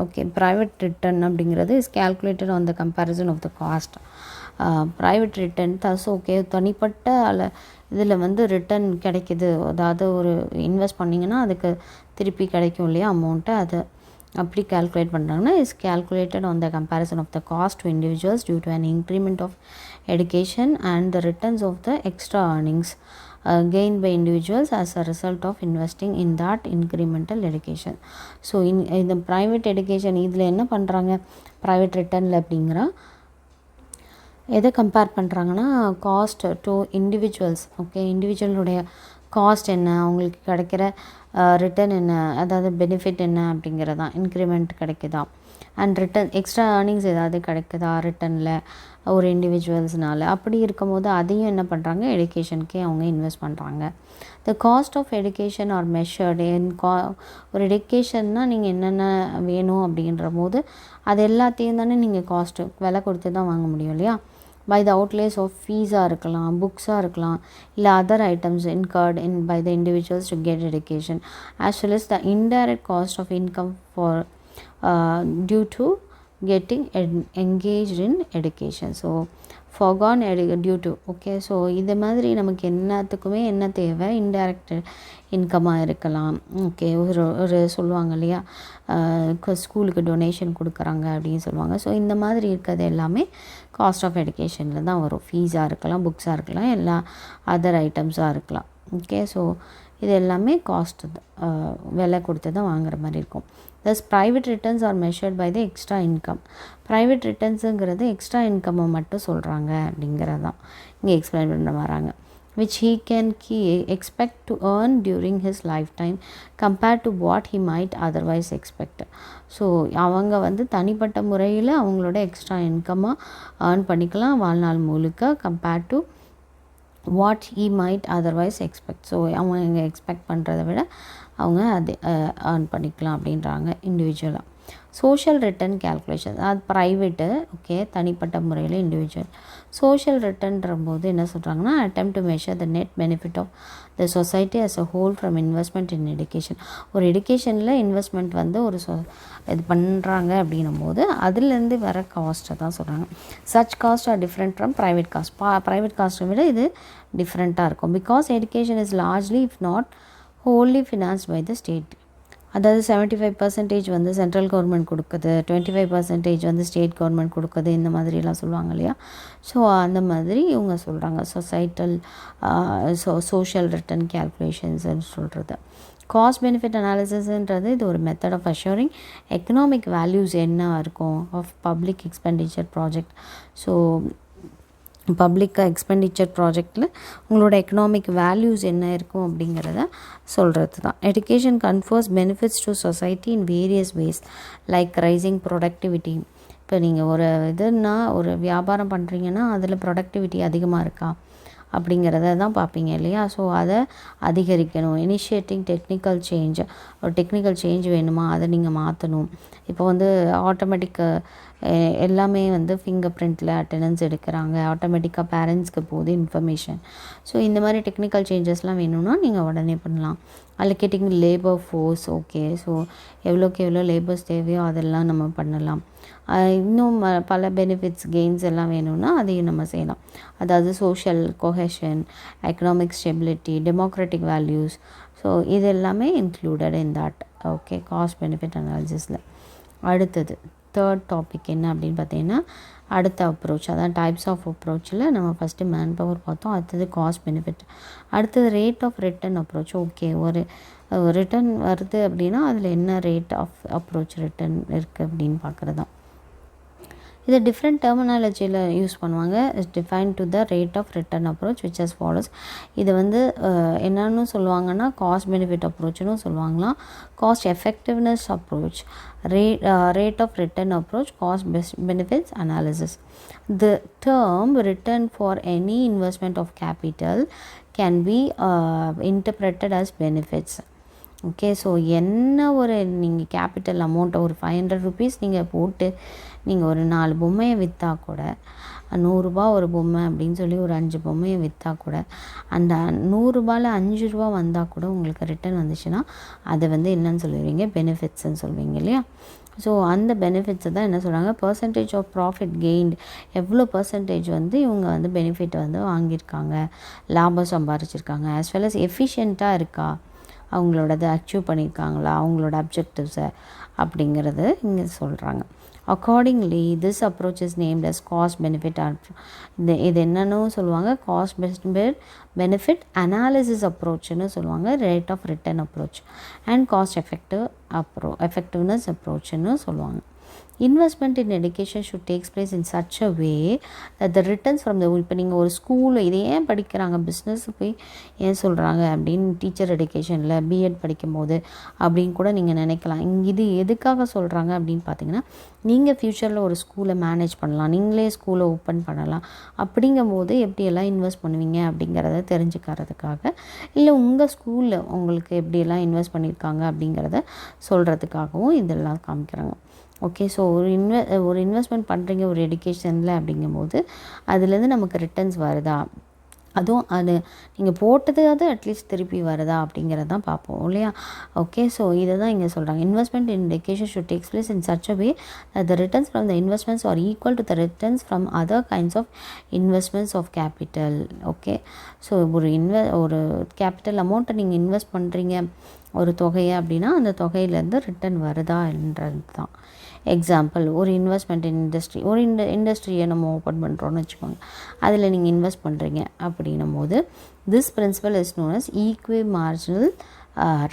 ஓகே, ப்ரைவேட் ரிட்டர்ன் அப்படிங்கிறது is calculated on the comparison of the cost. Private return thus okay, தனிப்பட்ட இதில் வந்து ரிட்டர்ன் கிடைக்கிது, அதாவது ஒரு இன்வெஸ்ட் பண்ணிங்கன்னா அதுக்கு திருப்பி கிடைக்கும் இல்லையா அமௌண்ட்டு, அது அப்படி கேல்குலேட் பண்ணுறாங்கன்னா is calculated on the comparison of the cost to individuals due to an increment of education and the returns of the extra earnings gained by individuals as a result of investing in that incremental education. So இந்த private education இதில் என்ன பண்ணுறாங்க, private ரிட்டர்னில் அப்படிங்கிற எதை compare பண்ணுறாங்கன்னா cost to individuals. Okay, இண்டிவிஜுவலுடைய cost என்ன, அவங்களுக்கு கிடைக்கிற ரிட்டர்ன் என்ன, அதாவது பெனிஃபிட் என்ன அப்படிங்கிறதான், இன்க்ரிமெண்ட் கிடைக்குதா, அண்ட் ரிட்டர்ன் எக்ஸ்ட்ரா ஏர்னிங்ஸ் ஏதாவது கிடைக்குதா ரிட்டர்னில் ஒரு இண்டிவிஜுவல்ஸ்னால். அப்படி இருக்கும்போது அதையும் என்ன பண்ணுறாங்க, எடுகேஷனுக்கே அவங்க இன்வெஸ்ட் பண்ணுறாங்க. The cost of education are measured in ஒரு எடுகேஷன்னா நீங்கள் என்னென்ன வேணும் அப்படின்ற போது அது எல்லாத்தையும் தானே நீங்கள் காஸ்ட்டு விலை கொடுத்து தான் வாங்க முடியும் இல்லையா. பை த அவுட்லேஸ் ஆஃப் ஃபீஸாக இருக்கலாம், புக்ஸாக இருக்கலாம், இல்லை other items incurred in by the individuals to get education as well as the indirect cost of income for due to getting engaged in education. So forgone due to. Okay, so இது மாதிரி நமக்கு எல்லாத்துக்குமே என்ன தேவை, indirect இன்கமாக இருக்கலாம். Okay, ஒரு சொல்லுவாங்க இல்லையா, ஸ்கூலுக்கு டொனேஷன் கொடுக்குறாங்க அப்படின்னு சொல்லுவாங்க. ஸோ இந்த மாதிரி இருக்கிறது எல்லாமே காஸ்ட் ஆஃப் எடுகேஷனில் தான் வரும். ஃபீஸாக இருக்கலாம், புக்ஸாக இருக்கலாம், எல்லா அதர் ஐட்டம்ஸாக இருக்கலாம். ஓகே, ஸோ இது எல்லாமே காஸ்ட் விலை கொடுத்து தான் வாங்குற மாதிரி இருக்கும். Thus private returns are measured by the extra income. Private ரிட்டர்ன்ஸுங்கிறது எக்ஸ்ட்ரா இன்கம்மை மட்டும் சொல்கிறாங்க அப்படிங்கிறது தான் இங்கே எக்ஸ்பிளைன் பண்ண வராங்க. which he can expect to earn during his lifetime compared to what he might otherwise expect. So அவங்க வந்து தனிப்பட்ட முறையில் அவங்களோட எக்ஸ்ட்ரா இன்கம்மாக ஏர்ன் பண்ணிக்கலாம் வாழ்நாள் முழுக்க compared to what he might otherwise expect. So அவங்க இங்கே எக்ஸ்பெக்ட் பண்ணுறதை விட அவங்க அது ஏர்ன் பண்ணிக்கலாம் அப்படின்றாங்க இண்டிவிஜுவலாக. சோஷியல் ரிட்டர்ன் கேல்குலேஷன் அது ப்ரைவேட்டு, ஓகே, தனிப்பட்ட முறையில் இண்டிவிஜுவல். சோஷியல் ரிட்டர்ன்ற போது என்ன சொல்கிறாங்கன்னா, attempt to measure the net benefit of the society as a whole from investment in education. ஒரு எடுகேஷனில் இன்வெஸ்ட்மெண்ட் வந்து ஒரு இது பண்ணுறாங்க அப்படின்னும் போது அதுலேருந்து வர காஸ்ட்டை தான் சொல்கிறாங்க. Such cost are different from private cost. Private காஸ்ட்டை விட இது டிஃப்ரெண்ட்டாக இருக்கும். Because education is largely if not wholly financed by the state. அதாவது 75% வந்து சென்ட்ரல் கவர்மெண்ட் கொடுக்குது, 25% வந்து ஸ்டேட் கவர்மெண்ட் கொடுக்குது, இந்த மாதிரிலாம் சொல்லுவாங்க இல்லையா. ஸோ அந்த மாதிரி இவங்க சொல்கிறாங்க சொசைட்டல் சோஷியல் ரிட்டர்ன் கேல்குலேஷன்ஸ்ன்னு சொல்கிறது. காஸ்ட் பெனிஃபிட் அனாலிசிஸ்ன்றது இது ஒரு method of assuring economic values என்ன இருக்கும் of public expenditure project. So public expenditure ப்ராஜெக்டில் உங்களோட எக்கனாமிக் வேல்யூஸ் என்ன இருக்கும் அப்படிங்கிறத சொல்கிறது தான். Education confers benefits to society in various ways like raising productivity. இப்போ நீங்கள் ஒரு இதுன்னா ஒரு வியாபாரம் பண்ணுறீங்கன்னா அதில் ப்ரொடக்டிவிட்டி அதிகமாக இருக்கா, அப்படிங்கிறத தான் பார்ப்பீங்க இல்லையா. ஸோ அதை அதிகரிக்கணும். இனிஷியேட்டிங் டெக்னிக்கல் சேஞ்ச், ஒரு டெக்னிக்கல் சேஞ்ச் வேணுமா, அதை நீங்கள் மாற்றணும். இப்போ வந்து ஆட்டோமேட்டிக் எல்லாமே வந்து ஃபிங்கர் பிரிண்ட்டில் அட்டெண்டன்ஸ் எடுக்கிறாங்க, ஆட்டோமேட்டிக்காக பேரண்ட்ஸ்க்கு போகுது இன்ஃபர்மேஷன். ஸோ இந்த மாதிரி டெக்னிக்கல் சேஞ்சஸ்லாம் வேணும்னா நீங்கள் உடனே பண்ணலாம். Allocating labour force, okay. So எவ்வளோக்கு எவ்வளோ லேபர்ஸ் தேவையோ அதெல்லாம் நம்ம பண்ணலாம். இன்னும் பல பெனிஃபிட்ஸ் கெயின்ஸ் எல்லாம் வேணும்னா அதையும் நம்ம செய்யலாம். அதாவது social cohesion, economic stability, democratic values. So இது எல்லாமே included in that. Okay, cost benefit அனாலிசிஸில். அடுத்தது தேர்ட் டாபிக் என்ன அப்படின்னு பார்த்தீங்கன்னா, அடுத்த அப்ரோச், அதான் டைப்ஸ் ஆஃப் அப்ரோச்சில் நம்ம ஃபஸ்ட்டு மேன் பவர் பார்த்தோம், அடுத்தது காஸ்ட் பெனிஃபிட், அடுத்தது rate of return approach. Okay, ஒரு ரிட்டர்ன் வருது அப்படின்னா அதில் என்ன ரேட் ஆஃப் அப்ரோச் ரிட்டர்ன் இருக்குது அப்படின்னு பார்க்குறது தான். இதை டிஃப்ரெண்ட் டெர்மினாலஜியில் யூஸ் பண்ணுவாங்க. Is define to the rate of return approach which as follows. இது வந்து என்னன்னு சொல்லுவாங்கன்னா காஸ்ட் பெனிஃபிட் அப்ரோச்னு சொல்லுவாங்களாம். Cost effectiveness approach, rate of return approach, cost benefits analysis. The term return for any investment of capital can be interpreted as benefits. Okay, so என்ன ஒரு நீங்கள் capital அமௌண்ட்டை ஒரு 500 rupees நீங்கள் போட்டு நீங்கள் ஒரு 4 பொம்மையை விற்றா கூட, 100 ரூபா ஒரு பொம்மை அப்படின்னு சொல்லி ஒரு 5 பொம்மையை விற்றா கூட, அந்த 100 ரூபாயில் 5 ரூபா வந்தால் கூட உங்களுக்கு ரிட்டர்ன் வந்துச்சுன்னா அதை வந்து என்னன்னு சொல்லுவீங்க, பெனிஃபிட்ஸ்ன்னு சொல்லுவீங்க இல்லையா. ஸோ அந்த பெனிஃபிட்ஸை தான் என்ன சொல்கிறாங்க, பர்சன்டேஜ் ஆஃப் ப்ராஃபிட் கெயின்ட், எவ்வளோ பர்சன்டேஜ் வந்து இவங்க வந்து பெனிஃபிட் வந்து வாங்கியிருக்காங்க, லாபம் சம்பாரிச்சிருக்காங்க, ஆஸ் வெல் அஸ் எஃபிஷியண்ட்டாக இருக்கா, அவங்களோடது அச்சீவ் பண்ணியிருக்காங்களா, அவங்களோட அப்ஜெக்டிவ்ஸை அப்படிங்கிறது இங்கே சொல்கிறாங்க. Accordingly this approach is named as cost benefit. இது என்னன்னு சொல்லுவாங்க, காஸ்ட் பெனிஃபிட் அனாலிசிஸ் அப்ரோச்னு சொல்லுவாங்க, rate of return approach and cost effectiveness அப்ரோச்னு சொல்லுவாங்க. Investment in education should takes place in such a way that the returns from த, இப்போ நீங்கள் ஒரு ஸ்கூலில் இதை ஏன் படிக்கிறாங்க, பிஸ்னஸ் போய் ஏன் சொல்கிறாங்க அப்படின்னு டீச்சர் எஜுகேஷனில் பிஎட் படிக்கும்போது அப்படின்னு கூட நீங்கள் நினைக்கலாம். இது எதுக்காக சொல்கிறாங்க அப்படின்னு பார்த்தீங்கன்னா, நீங்கள் ஃப்யூச்சரில் ஒரு ஸ்கூலை மேனேஜ் பண்ணலாம், நீங்களே ஸ்கூலை ஓப்பன் பண்ணலாம். அப்படிங்கும்போது எப்படியெல்லாம் இன்வெஸ்ட் பண்ணுவீங்க அப்படிங்கிறத தெரிஞ்சுக்கிறதுக்காக, இல்லை உங்கள் ஸ்கூலில் உங்களுக்கு எப்படியெல்லாம் இன்வெஸ்ட் பண்ணியிருக்காங்க அப்படிங்கிறத சொல்கிறதுக்காகவும் இதெல்லாம் காமிக்கிறாங்க. ஓகே, ஸோ ஒரு இன்வெஸ்ட்மெண்ட் பண்ணுறீங்க ஒரு எஜுகேஷனில் அப்படிங்கும்போது அதுலேருந்து நமக்கு ரிட்டர்ன்ஸ் வருதா, அதுவும் அது நீங்கள் போட்டது அது அட்லீஸ்ட் திருப்பி வருதா அப்படிங்கிறது தான் பார்ப்போம் இல்லையா. ஓகே, ஸோ இதை தான் இங்கே சொல்கிறாங்க. Investment in education should takes place in such a way that the returns from the investments are equal to the returns from other kinds of investments of capital. Okay, so ஒரு capital அமௌண்ட்டை நீங்கள் invest பண்ணுறீங்க ஒரு தொகையை அப்படின்னா அந்த தொகையிலேருந்து return வருதா என்றது தான். எக்ஸாம்பிள், ஒரு இன்வெஸ்ட்மெண்ட் இண்டஸ்ட்ரி, ஒரு இண்டஸ்ட்ரியை நம்ம ஓப்பன் பண்ணுறோன்னு வச்சுக்கோங்க, அதில் நீங்கள் இன்வெஸ்ட் பண்ணுறீங்க அப்படின்னும் போது this principle is known as equi marginal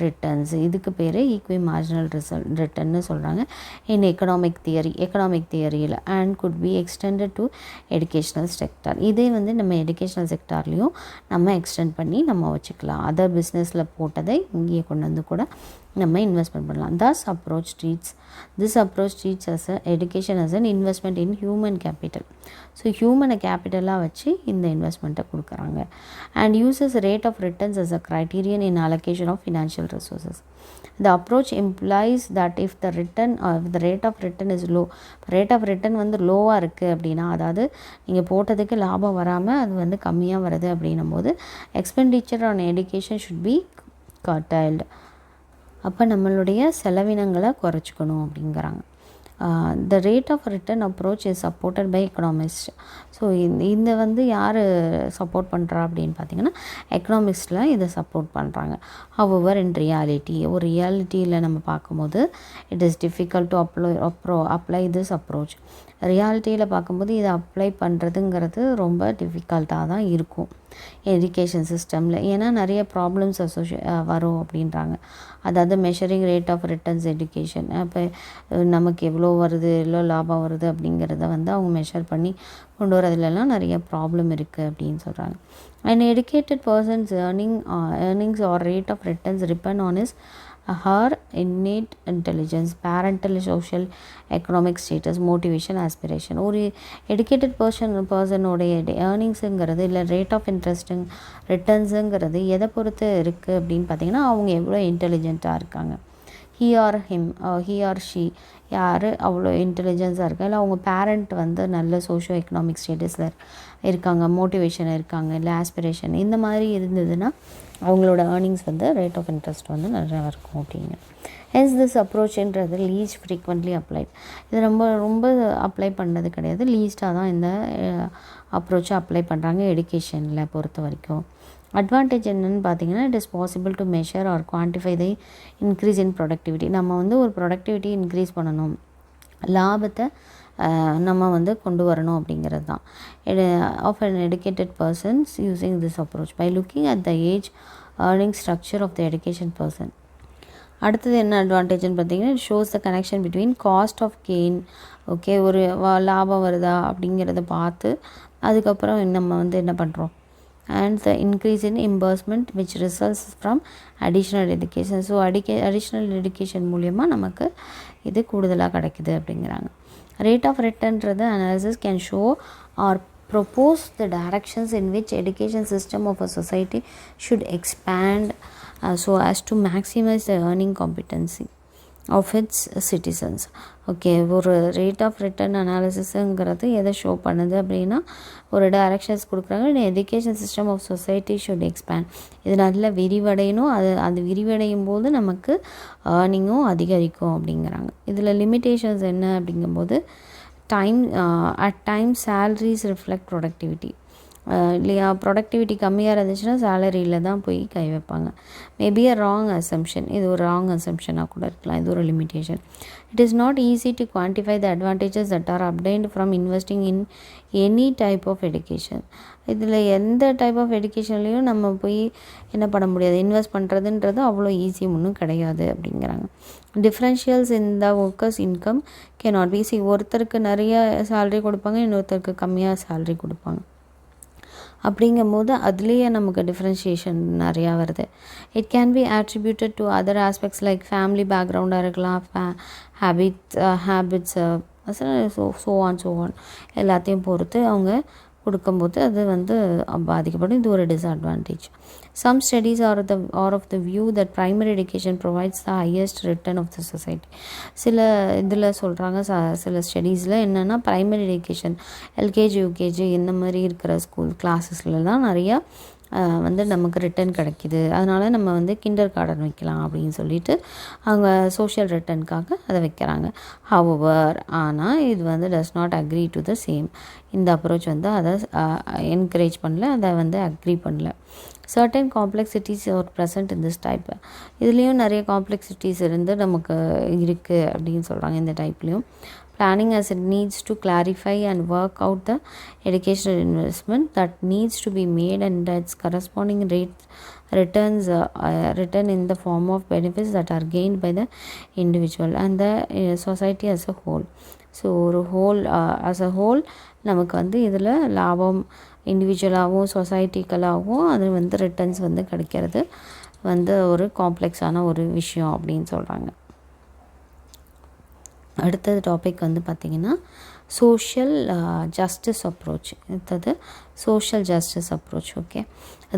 returns. இதுக்கு பேர் ஈக்வி மார்ஜினல் ரிட்டர்ன்னு சொல்கிறாங்க இன் எக்கனாமிக் தியரியில் and could be extended to educational sector. இதே வந்து நம்ம எஜுகேஷ்னல் செக்டார்லேயும் நம்ம எக்ஸ்டெண்ட் பண்ணி நம்ம வச்சுக்கலாம். அதர் பிஸ்னஸில் போட்டதை இங்கேயே கொண்டு வந்து கூட நம்ம இன்வெஸ்ட்மெண்ட் பண்ணலாம். This approach treats as education as an investment in human capital. ஸோ ஹியூமனை கேபிட்டலாக வச்சு இந்த இன்வெஸ்ட்மெண்ட்டை கொடுக்குறாங்க. And uses rate of returns as a criterion in allocation of financial resources. The approach implies that if the rate of return is low, rate of return வந்து லோவாக இருக்குது அப்படின்னா, அதாவது நீங்கள் போட்டதுக்கு லாபம் வராமல் அது வந்து கம்மியாக வருது அப்படின்னும் போது expenditure on education should be curtailed. அப்போ நம்மளுடைய செலவினங்களை குறைச்சிக்கணும் அப்படிங்கிறாங்க. The rate of return approach is supported by economist. So இந்த வந்து யார் சப்போர்ட் பண்ணுறா அப்படின்னு பார்த்தீங்கன்னா எக்கனாமிக்ஸில் இதை சப்போர்ட் பண்ணுறாங்க. ஹவெவர் இன் ரியாலிட்டியில் நம்ம பார்க்கும்போது it is difficult to apply this approach. ரியாலிட்டியில் பார்க்கும்போது இதை அப்ளை பண்ணுறதுங்கிறது ரொம்ப டிஃபிகல்ட்டாக தான் இருக்கும் எஜுகேஷன் சிஸ்டமில். ஏன்னா நிறைய ப்ராப்ளம்ஸ் வரும் அப்படின்றாங்க. அதாவது measuring rate of returns education, இப்போ நமக்கு எவ்வளோ வருது, எவ்வளோ லாபம் வருது அப்படிங்கிறத வந்து அவங்க மெஷர் பண்ணி கொண்டு வரதுலலாம் நிறைய ப்ராப்ளம் இருக்குது அப்படின்னு சொல்கிறாங்க. An educated person's earnings or rate of returns depend on his her innate intelligence, parental, social, economic status, motivation, aspiration. ஒரு educated பர்சனோடைய ஏர்னிங்ஸுங்கிறது இல்லை ரேட் ஆஃப் ரிட்டர்ன்ஸுங்கிறது எதை பொறுத்து இருக்குது அப்படின்னு பார்த்தீங்கன்னா அவங்க எவ்வளோ இன்டெலிஜென்ட்டாக இருக்காங்க. he or she யார் அவ்வளோ இன்டெலிஜென்ஸாக இருக்கா, இல்லை அவங்க பேரண்ட் வந்து நல்ல சோஷியோ எக்கனாமிக் ஸ்டேட்டஸில் இருக்காங்க, மோட்டிவேஷன் இருக்காங்க, இல்லை ஆஸ்பிரேஷன் இந்த மாதிரி இருந்ததுன்னா அவங்களோட ஏர்னிங்ஸ் வந்து ரேட் ஆஃப் இன்ட்ரெஸ்ட் வந்து நிறையா இருக்கும் அப்படிங்க. ஹென்ஸ் திஸ் அப்ரோச்ன்றது லீஸ்ட் ஃப்ரீக்வெண்ட்லி அப்ளைட். இது ரொம்ப அப்ளை பண்ணது கிடையாது, லீஸ்ட்டாக தான் இந்த அப்ரோச்சை அப்ளை பண்ணுறாங்க எடுகேஷனில் பொறுத்த வரைக்கும். அட்வான்டேஜ் என்னென்னு பார்த்தீங்கன்னா, it is possible to measure or quantify the increase in productivity. நம்ம வந்து ஒரு ப்ரொடக்டிவிட்டி இன்க்ரீஸ் பண்ணணும், லாபத்தை நம்ம வந்து கொண்டு வரணும் அப்படிங்கிறது தான் of an educated persons using this approach by looking at the age earning structure of the education person. அடுத்தது என்ன அட்வான்டேஜ்னு பார்த்தீங்கன்னா, it shows the connection between cost of gain. Okay, ஒரு லாபம் வருதா அப்படிங்கிறத பார்த்து அதுக்கப்புறம் நம்ம வந்து என்ன பண்ணுறோம், and the increase in reimbursement which results from additional education. ஸோ additional education மூலயமா நமக்கு இது கூடுதலாக கிடைக்குது அப்படிங்கிறாங்க. ரேட் ஆஃப் ரிட்டர்ன்றது analysis can show or propose the directions in which education system of a society should expand so as to maximize the earning competency of its citizens. Okay, ஒரு rate of return அனாலிசிஸுங்கிறது எதை show பண்ணுது அப்படின்னா, ஒரு directions கொடுக்குறாங்க, education system of society should expand. இது நல்லா விரிவடையணும், அது விரிவடையும் போது நமக்கு ஏர்னிங்கும் அதிகரிக்கும் அப்படிங்கிறாங்க. இதில் லிமிட்டேஷன்ஸ் என்ன அப்படிங்கும்போது, at time salaries reflect productivity இல்லையா, ப்ரொடக்டிவிட்டி கம்மியாக இருந்துச்சுன்னா சேலரியில் தான் போய் கை வைப்பாங்க. மேபி அ ராங் அசம்ஷன், இது ஒரு ராங் அசம்ஷனாக கூட இருக்கலாம், இது ஒரு limitation. It is not easy to quantify the advantages that are obtained from investing in any type of education. இதில் எந்த டைப் ஆஃப் எடுகேஷன்லேயும் நம்ம போய் என்ன பண்ண முடியாது, இன்வெஸ்ட் பண்ணுறதுன்றது அவ்வளோ ஈஸி ஒன்றும் கிடையாது அப்படிங்கிறாங்க. Differentials in the workers income can not be C. ஒருத்தருக்கு நிறைய சேலரி கொடுப்பாங்க, இன்னொருத்தருக்கு கம்மியாக சேலரி கொடுப்பாங்க. அப்படிங்கும்போது அதுலேயே நமக்கு டிஃப்ரென்ஷியேஷன் நிறையா வருது. It can be attributed to other aspects like family பேக்ரவுண்டாக இருக்கலாம், ஹேபிட்ஸ் ஸோ ஆன் எல்லாத்தையும் பொறுத்து அவங்க கொடுக்கும்போது அது வந்து பாதிக்கப்படும். இது ஒரு disadvantage. Some studies are of the view that primary education provides the highest return of the society. சில இதில் சொல்கிறாங்க, சில ஸ்டடீஸில் என்னென்னா ப்ரைமரி எஜுகேஷன் எல்கேஜி யூகேஜி இந்த மாதிரி இருக்கிற ஸ்கூல் கிளாஸஸில் தான் நிறையா வந்து நமக்கு ரிட்டர்ன் கிடைக்கிது, அதனால் நம்ம வந்து கிண்டர் கார்டன் வைக்கலாம் அப்படின்னு சொல்லிட்டு அவங்க சோஷியல் ரிட்டர்னுக்காக அதை வைக்கிறாங்க. ஹவவர் ஆனால் இது வந்து does not agree to the same. இந்த அப்ரோச் வந்து அதை என்கரேஜ் பண்ணல, அதை வந்து அக்ரி பண்ணல. Certain complexities are present in this type. இதுலேயும் நிறைய காம்ப்ளெக்சிட்டிஸ் இருந்து நமக்கு இருக்குது அப்படின்னு சொல்கிறாங்க இந்த டைப்லேயும். Planning as it needs to clarify and work out the educational investment that needs to be made and its corresponding return in the form of benefits that are gained by the individual and the society as a whole. So ஒரு as a whole நமக்கு வந்து இதில் லாபம் இண்டிவிஜுவலாகவும் சொசைட்டிக்கலாகவும் அது வந்து returns வந்து கிடைக்கிறது வந்து ஒரு காம்ப்ளெக்ஸான ஒரு விஷயம் அப்படின்னு சொல்கிறாங்க. அடுத்தது டாபிக் வந்து பார்த்திங்கன்னா சோஷியல் ஜஸ்டிஸ் அப்ரோச். அடுத்தது social justice approach. Okay,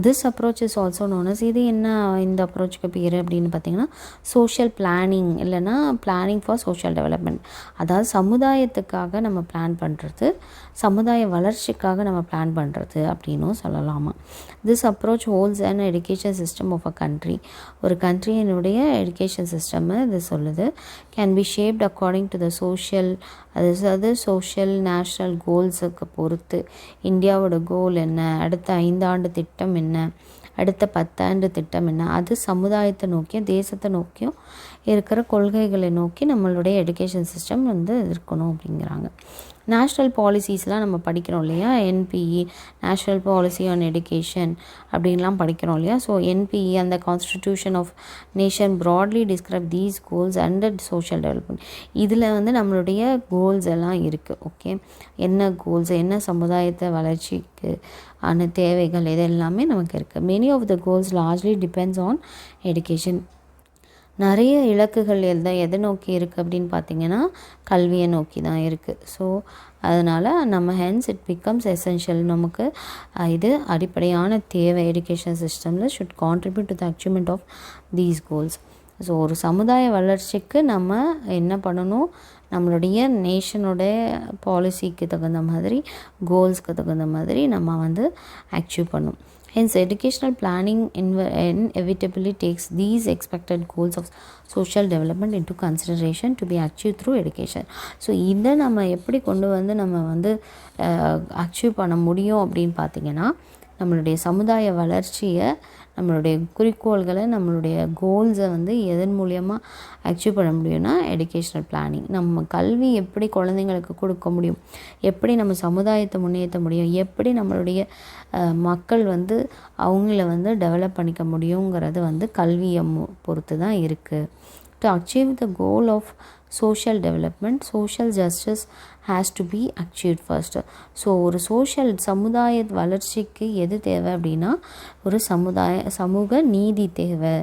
this approach is also known as, இது என்ன இந்த அப்ரோச்சுக்கு பேர் அப்படின்னு பார்த்தீங்கன்னா சோஷியல் பிளானிங், இல்லைன்னா பிளானிங் ஃபார் சோஷியல் டெவலப்மெண்ட். அதாவது சமுதாயத்துக்காக நம்ம பிளான் பண்ணுறது, சமுதாய வளர்ச்சிக்காக நம்ம பிளான் பண்ணுறது அப்படின்னும் சொல்லலாமா. This approach holds on education system of a country. ஒரு கண்ட்ரியினுடைய எஜுகேஷன் சிஸ்டம் இது சொல்லுது. Can be shaped according to the social, அதாவது சோஷியல் நேஷ்னல் கோல்ஸுக்கு பொறுத்து இந்தியாவோட கோல் என்ன, அடுத்த 5 ஆண்டு திட்டம் என்ன, அடுத்த 10 ஆண்டு திட்டம் என்ன, அது சமுதாயத்தை நோக்கியும் தேசத்தை நோக்கியும் இருக்கிற கொள்கைகளை நோக்கி நம்மளுடைய எஜுகேஷன் சிஸ்டம் வந்து இருக்கணும் அப்படிங்கிறாங்க. நேஷ்னல் பாலிசிஸ்லாம் நம்ம படிக்கிறோம் இல்லையா, NPE national policy on education அப்படின்லாம் படிக்கிறோம் இல்லையா. ஸோ என்பிஇ அந்த constitution of nation broadly describe these goals under social development. இதில் வந்து நம்மளுடைய கோல்ஸ் எல்லாம் இருக்குது. ஓகே, என்ன கோல்ஸ், என்ன சமுதாயத்தை வளர்ச்சிக்கு ஆன தேவைகள், இது எல்லாமே நமக்கு இருக்குது. Many of the goals largely depends on education. நிறைய இலக்குகள் எதை நோக்கி இருக்குது அப்படின்னு பார்த்திங்கன்னா கல்வியை நோக்கி தான் இருக்குது. ஸோ அதனால் நம்ம ஹென்ஸ் இட் பிகம்ஸ் எசென்ஷியல், நமக்கு இது அடிப்படையான தேவை. எஜுகேஷன் சிஸ்டமில் should contribute to the achievement of these goals. So ஒரு சமுதாய வளர்ச்சிக்கு நம்ம என்ன பண்ணணும், நம்மளுடைய நேஷனுடைய பாலிசிக்கு தகுந்த மாதிரி, கோல்ஸ்க்கு தகுந்த மாதிரி நம்ம வந்து அச்சீவ் பண்ணணும். Hence, educational planning inevitably takes these expected goals of social development into consideration to be achieved through education. So இதை நம்ம எப்படி கொண்டு வந்து நம்ம வந்து அச்சீவ் பண்ண முடியும் அப்படின்னு பார்த்திங்கன்னா, நம்மளுடைய சமுதாய வளர்ச்சியை, நம்மளுடைய குறிக்கோள்களை, நம்மளுடைய கோல்ஸை வந்து எதன் மூலியமாக அச்சீவ் பண்ண முடியும்னா எஜுகேஷ்னல் பிளானிங். நம்ம கல்வி எப்படி குழந்தைங்களுக்கு கொடுக்க முடியும், எப்படி நம்ம சமுதாயத்தை முன்னேற்ற முடியும், எப்படி நம்மளுடைய மக்கள் வந்து அவங்கள வந்து டெவலப் பண்ணிக்க முடியுங்கிறது வந்து கல்வியை பொறுத்து தான் இருக்குது. To achieve the goal of social development, social justice has to be achieved first. So ஒரு சமுதாய வளர்ச்சிக்கு எது தேவை அப்படின்னா ஒரு சமூக நீதி தேவை.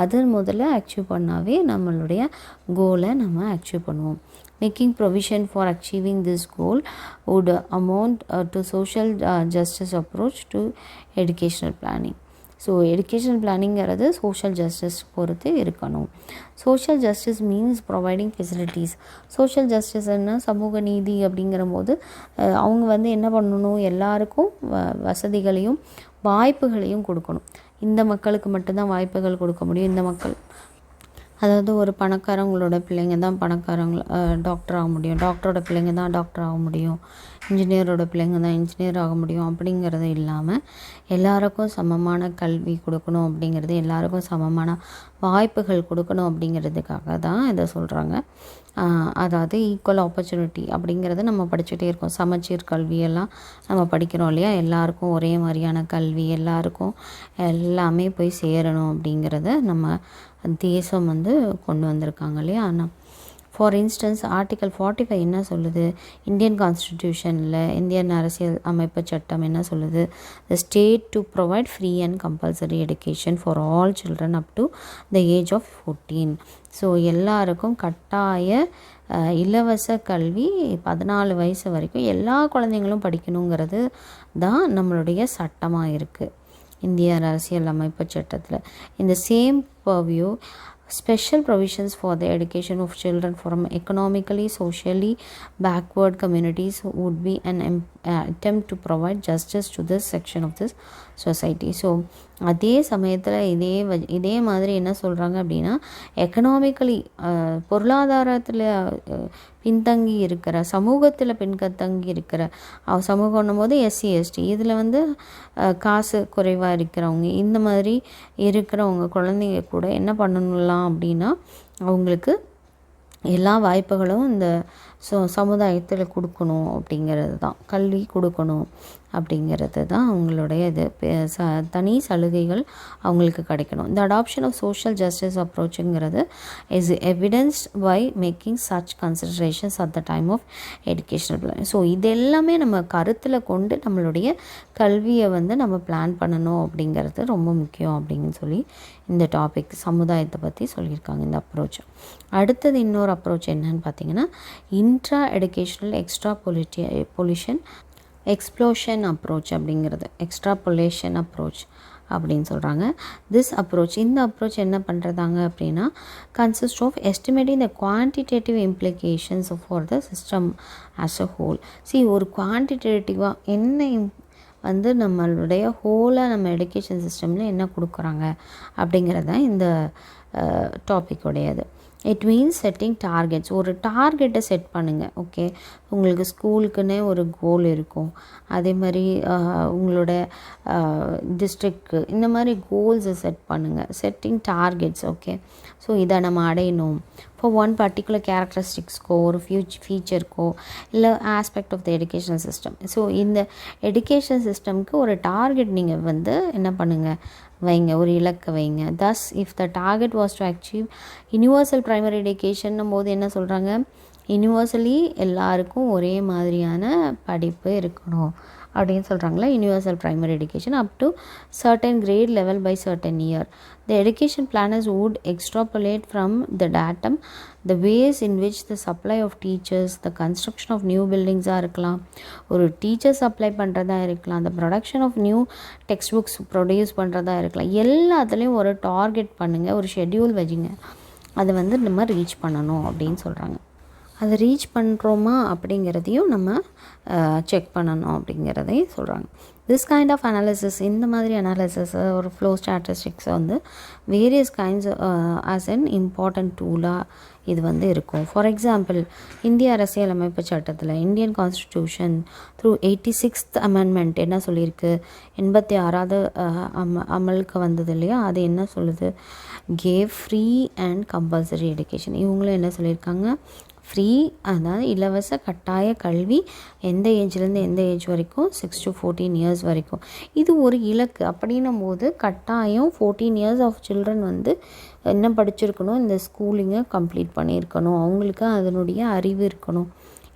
அது முதல்ல அச்சீவ் பண்ணாவே நம்மளுடைய கோலை நம்ம அச்சீவ் பண்ணுவோம். Making provision for achieving this goal would amount to social justice approach to educational planning. So education பிளானிங்கிறது சோஷியல் ஜஸ்டிஸ் பொறுத்து இருக்கணும். Social justice means providing facilities. Social ஜஸ்டிஸ்ன்னா சமூக நீதி அப்படிங்கிற போது அவங்க வந்து என்ன பண்ணணும், எல்லாருக்கும் வசதிகளையும் வாய்ப்புகளையும் கொடுக்கணும். இந்த மக்களுக்கு மட்டும்தான் வாய்ப்புகள் கொடுக்க முடியும். இந்த மக்கள், அதாவது ஒரு பணக்காரங்களோட பிள்ளைங்க தான் டாக்டர் ஆக முடியும், டாக்டரோட பிள்ளைங்க தான் டாக்டர் ஆக முடியும், இன்ஜினியரோட பிள்ளைங்க தான் இன்ஜினியர் ஆக முடியும் அப்படிங்கிறது இல்லாமல் எல்லாருக்கும் சமமான கல்வி கொடுக்கணும் அப்படிங்கிறது, எல்லாருக்கும் சமமான வாய்ப்புகள் கொடுக்கணும் அப்படிங்கிறதுக்காக தான் இதை சொல்கிறாங்க. அதாவது ஈக்குவல் ஆப்பர்ச்சுனிட்டி அப்படிங்கிறத நம்ம படிச்சுட்டே இருக்கோம். சமச்சீர் கல்வியெல்லாம் நம்ம படிக்கிறோம் இல்லையா, எல்லாருக்கும் ஒரே மாதிரியான கல்வி, எல்லாருக்கும் எல்லாமே போய் சேரணும் அப்படிங்கிறத நம்ம தேசம் வந்து கொண்டு வந்திருக்காங்க இல்லையா. ஆனால் ஃபார் இன்ஸ்டன்ஸ் ஆர்டிக்கல் 45 என்ன சொல்லுது, இந்தியன் கான்ஸ்டிடியூஷனில், இந்தியன் அரசியல் அமைப்பு சட்டம் என்ன சொல்லுது, the state to provide free and compulsory education for all children up to the age of 14. So எல்லாருக்கும் கட்டாய இலவச கல்வி 14 வயசு வரைக்கும் எல்லா குழந்தைங்களும் படிக்கணுங்கிறது தான் நம்மளுடைய சட்டமாக இருக்குது இந்திய அரசியல் அமைப்பு சட்டத்தில். இந்த same purview special provisions for the education of children from economically, socially backward communities would be an attempt to provide justice to this section of this society. So அதே சமயத்தில் இதே மாதிரி என்ன சொல்கிறாங்க அப்படின்னா, எக்கனாமிக்கலி பொருளாதாரத்தில் பின்தங்கி இருக்கிற, சமூகத்தில் பின்தங்கி இருக்கிற சமூகம்னும் போது எஸ்சி எஸ்டி, இதில் வந்து காசு குறைவாக இருக்கிறவங்க, இந்த மாதிரி இருக்கிறவங்க குழந்தைங்க கூட என்ன பண்ணலாம் அப்படின்னா அவங்களுக்கு எல்லா வாய்ப்புகளும் இந்த சமுதாயத்தில் கொடுக்கணும் அப்படிங்கிறது தான், கல்வி கொடுக்கணும் அப்படிங்கிறது தான் அவங்களுடைய இது. தனி சலுகைகள் அவங்களுக்கு கிடைக்கணும். இந்த அடாப்ஷன் ஆஃப் சோஷியல் ஜஸ்டிஸ் அப்ரோச்சுங்கிறது is evidenced by making such considerations at the time of educational plan. So இது எல்லாமே நம்ம கருத்தில் கொண்டு நம்மளுடைய கல்வியை வந்து நம்ம பிளான் பண்ணணும் அப்படிங்கிறது ரொம்ப முக்கியம் அப்படின்னு சொல்லி இந்த டாபிக் சமுதாயத்தை பற்றி சொல்லியிருக்காங்க இந்த அப்ரோச். அடுத்தது இன்னொரு அப்ரோச் என்னன்னு பார்த்தீங்கன்னா, இன்ட்ரா எடுகேஷனல் எக்ஸ்ட்ராபொலேஷன் எக்ஸ்ப்ளோஷன் அப்ரோச் அப்படிங்கிறது, எக்ஸ்ட்ராபொலேஷன் அப்ரோச் அப்படின்னு சொல்கிறாங்க. திஸ் அப்ரோச், இந்த அப்ரோச் என்ன பண்ணுறதாங்க அப்படின்னா, consist of estimating the quantitative implications for the system as a whole. ஒரு குவான்டிடேட்டிவாக என்ன வந்து நம்மளுடைய ஹோலாக நம்ம எஜுகேஷன் சிஸ்டமில் என்ன கொடுக்குறாங்க அப்படிங்கிறது தான் இந்த டாபிக் உடையது. It means setting targets. ஒரு டார்கெட்டை செட் பண்ணுங்கள். ஓகே, உங்களுக்கு ஸ்கூலுக்குன்னே ஒரு கோல் இருக்கும். அதே மாதிரி உங்களோட டிஸ்ட்ரிக்ட்க்கு இந்த மாதிரி கோல்ஸை செட் பண்ணுங்கள். Setting targets. ஓகே, ஸோ இதை நம்ம அடையணும். இப்போ ஒன் பர்டிகுலர் கேரக்டரிஸ்டிக்ஸ்க்கோ ஒரு ஃபீச்சருக்கோ இல்லை aspect of the educational system. So இந்த எஜுகேஷன் சிஸ்டம்க்கு ஒரு டார்கெட் நீங்கள் வந்து என்ன பண்ணுங்கள், வைங்க, ஒரு இலக்கை வைங்க. thus if the target was to achieve universal primary education போது என்ன சொல்கிறாங்க, யூனிவர்சலி எல்லாருக்கும் ஒரே மாதிரியான படிப்பு இருக்கணும் அப்படின்னு சொல்கிறாங்களா. Universal primary education up to certain grade level by certain year. The education planners would extrapolate from the datum the ways in which the supply of teachers, the construction of new buildings இருக்கலாம், ஒரு teachers apply பண்ணுறதா இருக்கலாம், the production of new textbooks produce பண்ணுறதா இருக்கலாம். எல்லாத்துலேயும் ஒரு target பண்ணுங்கள், ஒரு ஷெட்யூல் வச்சுங்க. அதை வந்து நம்ம ரீச் பண்ணணும் அப்படின்னு சொல்கிறாங்க. அதை ரீச் பண்ணுறோமா அப்படிங்கிறதையும் நம்ம செக் பண்ணணும் அப்படிங்கிறதையும் சொல்கிறாங்க. திஸ் கைண்ட் ஆஃப் அனாலிசிஸ், இந்த மாதிரி அனாலிசிஸ் ஒரு ஃப்ளோ ஸ்டாட்டிஸ்டிக்ஸை வந்து various kinds as an important டூலாக இது வந்து இருக்கும். ஃபார் எக்ஸாம்பிள், இந்திய அரசியலமைப்பு சட்டத்தில் Indian constitution through 86th amendment என்ன சொல்லியிருக்கு, 86வது அமலுக்கு வந்தது இல்லையா, அது என்ன சொல்லுது, gave free and compulsory education. இவங்களும் என்ன சொல்லியிருக்காங்க, ஃப்ரீ, அதாவது இலவச கட்டாய கல்வி எந்த ஏஜ்லேருந்து எந்த ஏஜ் வரைக்கும், 6 to 14 years வரைக்கும். இது ஒரு இலக்கு. அப்படின்னும் போது கட்டாயம் 14 years ஆஃப் சில்ட்ரன் வந்து என்ன படிச்சிருக்கணும், இந்த ஸ்கூலிங்கை கம்ப்ளீட் பண்ணியிருக்கணும், அவங்களுக்கு அதனுடைய அறிவு இருக்கணும்.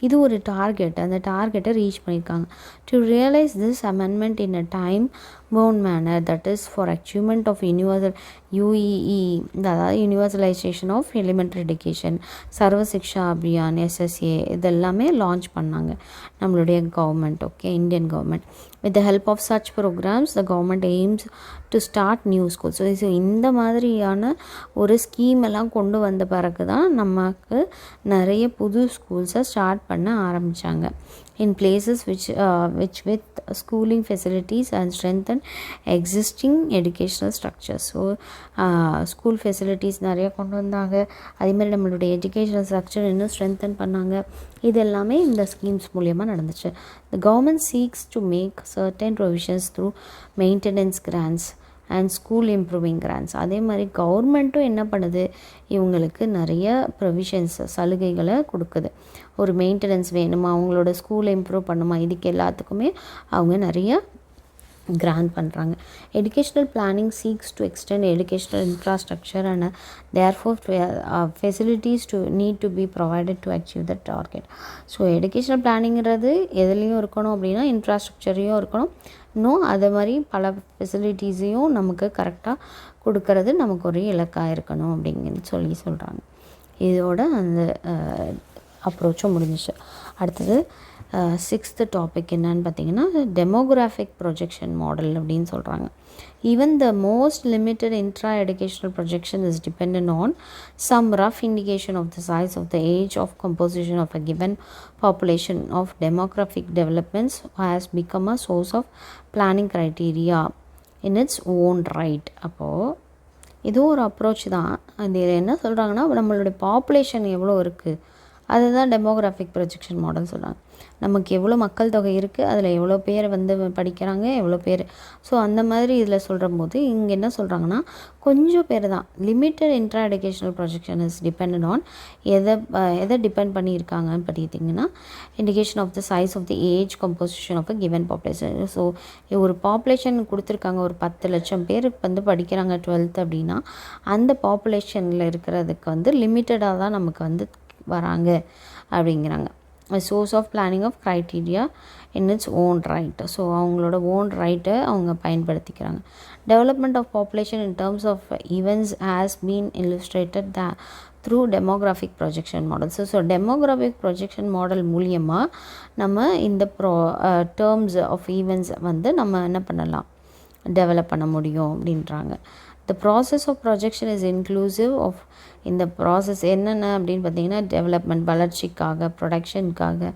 இது ஒரு டார்கெட். அந்த டார்கெட்டை ரீச் பண்ணியிருக்காங்க. To realise this amendment in a time bound manner, that is for achievement of universal UEE, அதாவது universalisation of elementary education, Sarva Shiksha Abhiyan, SSA, இதெல்லாமே லான்ச் பண்ணாங்க நம்மளுடைய government. Okay, Indian government. With the help of such programmes the government aims to start new school. So இந்த மாதிரியான ஒரு scheme எல்லாம் கொண்டு வந்த பிறகு தான் நமக்கு நிறைய புது ஸ்கூல்ஸை ஸ்டார்ட் பண்ண ஆரம்பித்தாங்க. in places which with schooling facilities and strengthen existing educational structures. So school facilities நிறைய கொண்டு வந்தாங்க. அதேமாதிரி நம்மளுடைய எஜுகேஷனல் ஸ்ட்ரக்சர் இன்னும் ஸ்ட்ரென்தன் பண்ணாங்க. இது எல்லாமே இந்த ஸ்கீம்ஸ் மூலயமா நடந்துச்சு. The government seeks to make certain provisions through maintenance grants and school improving grants. அதே மாதிரி கவர்மெண்ட்டும் என்ன பண்ணுது, இவங்களுக்கு நிறைய ப்ரொவிஷன்ஸ், சலுகைகளை கொடுக்குது. ஒரு மெயின்டெனன்ஸ் வேணுமா, அவங்களோட ஸ்கூலை இம்ப்ரூவ் பண்ணுமா, இதுக்கு எல்லாத்துக்குமே அவங்க நிறைய கிராண்ட் பண்ணுறாங்க. Educational planning seeks to extend educational infrastructure and therefore facilities to need to be provided to achieve the target. So educational பிளானிங்கிறது எதுலேயும் இருக்கணும் அப்படின்னா இன்ஃப்ராஸ்ட்ரக்சரையும் இருக்கணும், இன்னும் அதே மாதிரி பல ஃபெசிலிட்டிஸையும் நமக்கு கரெக்டாக கொடுக்கறது நமக்கு ஒரு இலக்காக இருக்கணும் அப்படிங்கன்னு சொல்கிறாங்க. இதோட அந்த அப்ரோச்சும் முடிஞ்சிச்சு. அடுத்தது 6th டாபிக் என்னன்னு பார்த்தீங்கன்னா டெமோகிராஃபிக் ப்ரொஜெக்ஷன் மாடல் அப்படின்னு சொல்கிறாங்க. Even the most limited intra educational projection is dependent on some rough indication of the size of the age of composition of a given population of demographic developments has become a source of planning criteria in its own right. அப்போது இதுவும் ஒரு approach தான். அதில் என்ன சொல்கிறாங்கன்னா, நம்மளுடைய population எவ்வளோ இருக்குது அதுதான் டெமோகிராஃபிக் ப்ரொஜெக்ஷன் மாடல் சொல்கிறாங்க. நமக்கு எவ்வளோ மக்கள் தொகை இருக்குது, அதில் எவ்வளோ பேர் வந்து படிக்கிறாங்க, எவ்வளோ பேர். ஸோ அந்த மாதிரி இதில் சொல்கிற போது இங்கே என்ன சொல்கிறாங்கன்னா, கொஞ்சம் பேர் தான். Limited intra educational projection is depended on எதை டிபெண்ட் பண்ணியிருக்காங்கன்னு பார்த்தீங்கன்னா indication of the size of the age composition of a given population. So ஒரு பாப்புலேஷன் கொடுத்துருக்காங்க, ஒரு 10 லட்சம் பேர் வந்து படிக்கிறாங்க 12th அப்படின்னா அந்த பாப்புலேஷனில் இருக்கிறதுக்கு வந்து லிமிட்டடாக தான் நமக்கு வந்து வராங்க அப்படிங்கிறாங்க. Source of planning of criteria in its own right. So அவங்களோட ஓன் ரைட்டை அவங்க பயன்படுத்திக்கிறாங்க. Development of population in terms of events has been illustrated through demographic projection models. So demographic projection model மூலியமாக நம்ம இந்த டேர்ம்ஸ் ஆஃப் ஈவெண்ட்ஸ் வந்து நம்ம என்ன பண்ணலாம், டெவலப் பண்ண முடியும் அப்படின்றாங்க. The process of projection is inclusive of இந்த ப்ராசஸ் என்னென்ன அப்படின்னு பார்த்தீங்கன்னா டெவலப்மெண்ட் வளர்ச்சிக்காக, ப்ரொடக்ஷனுக்காக,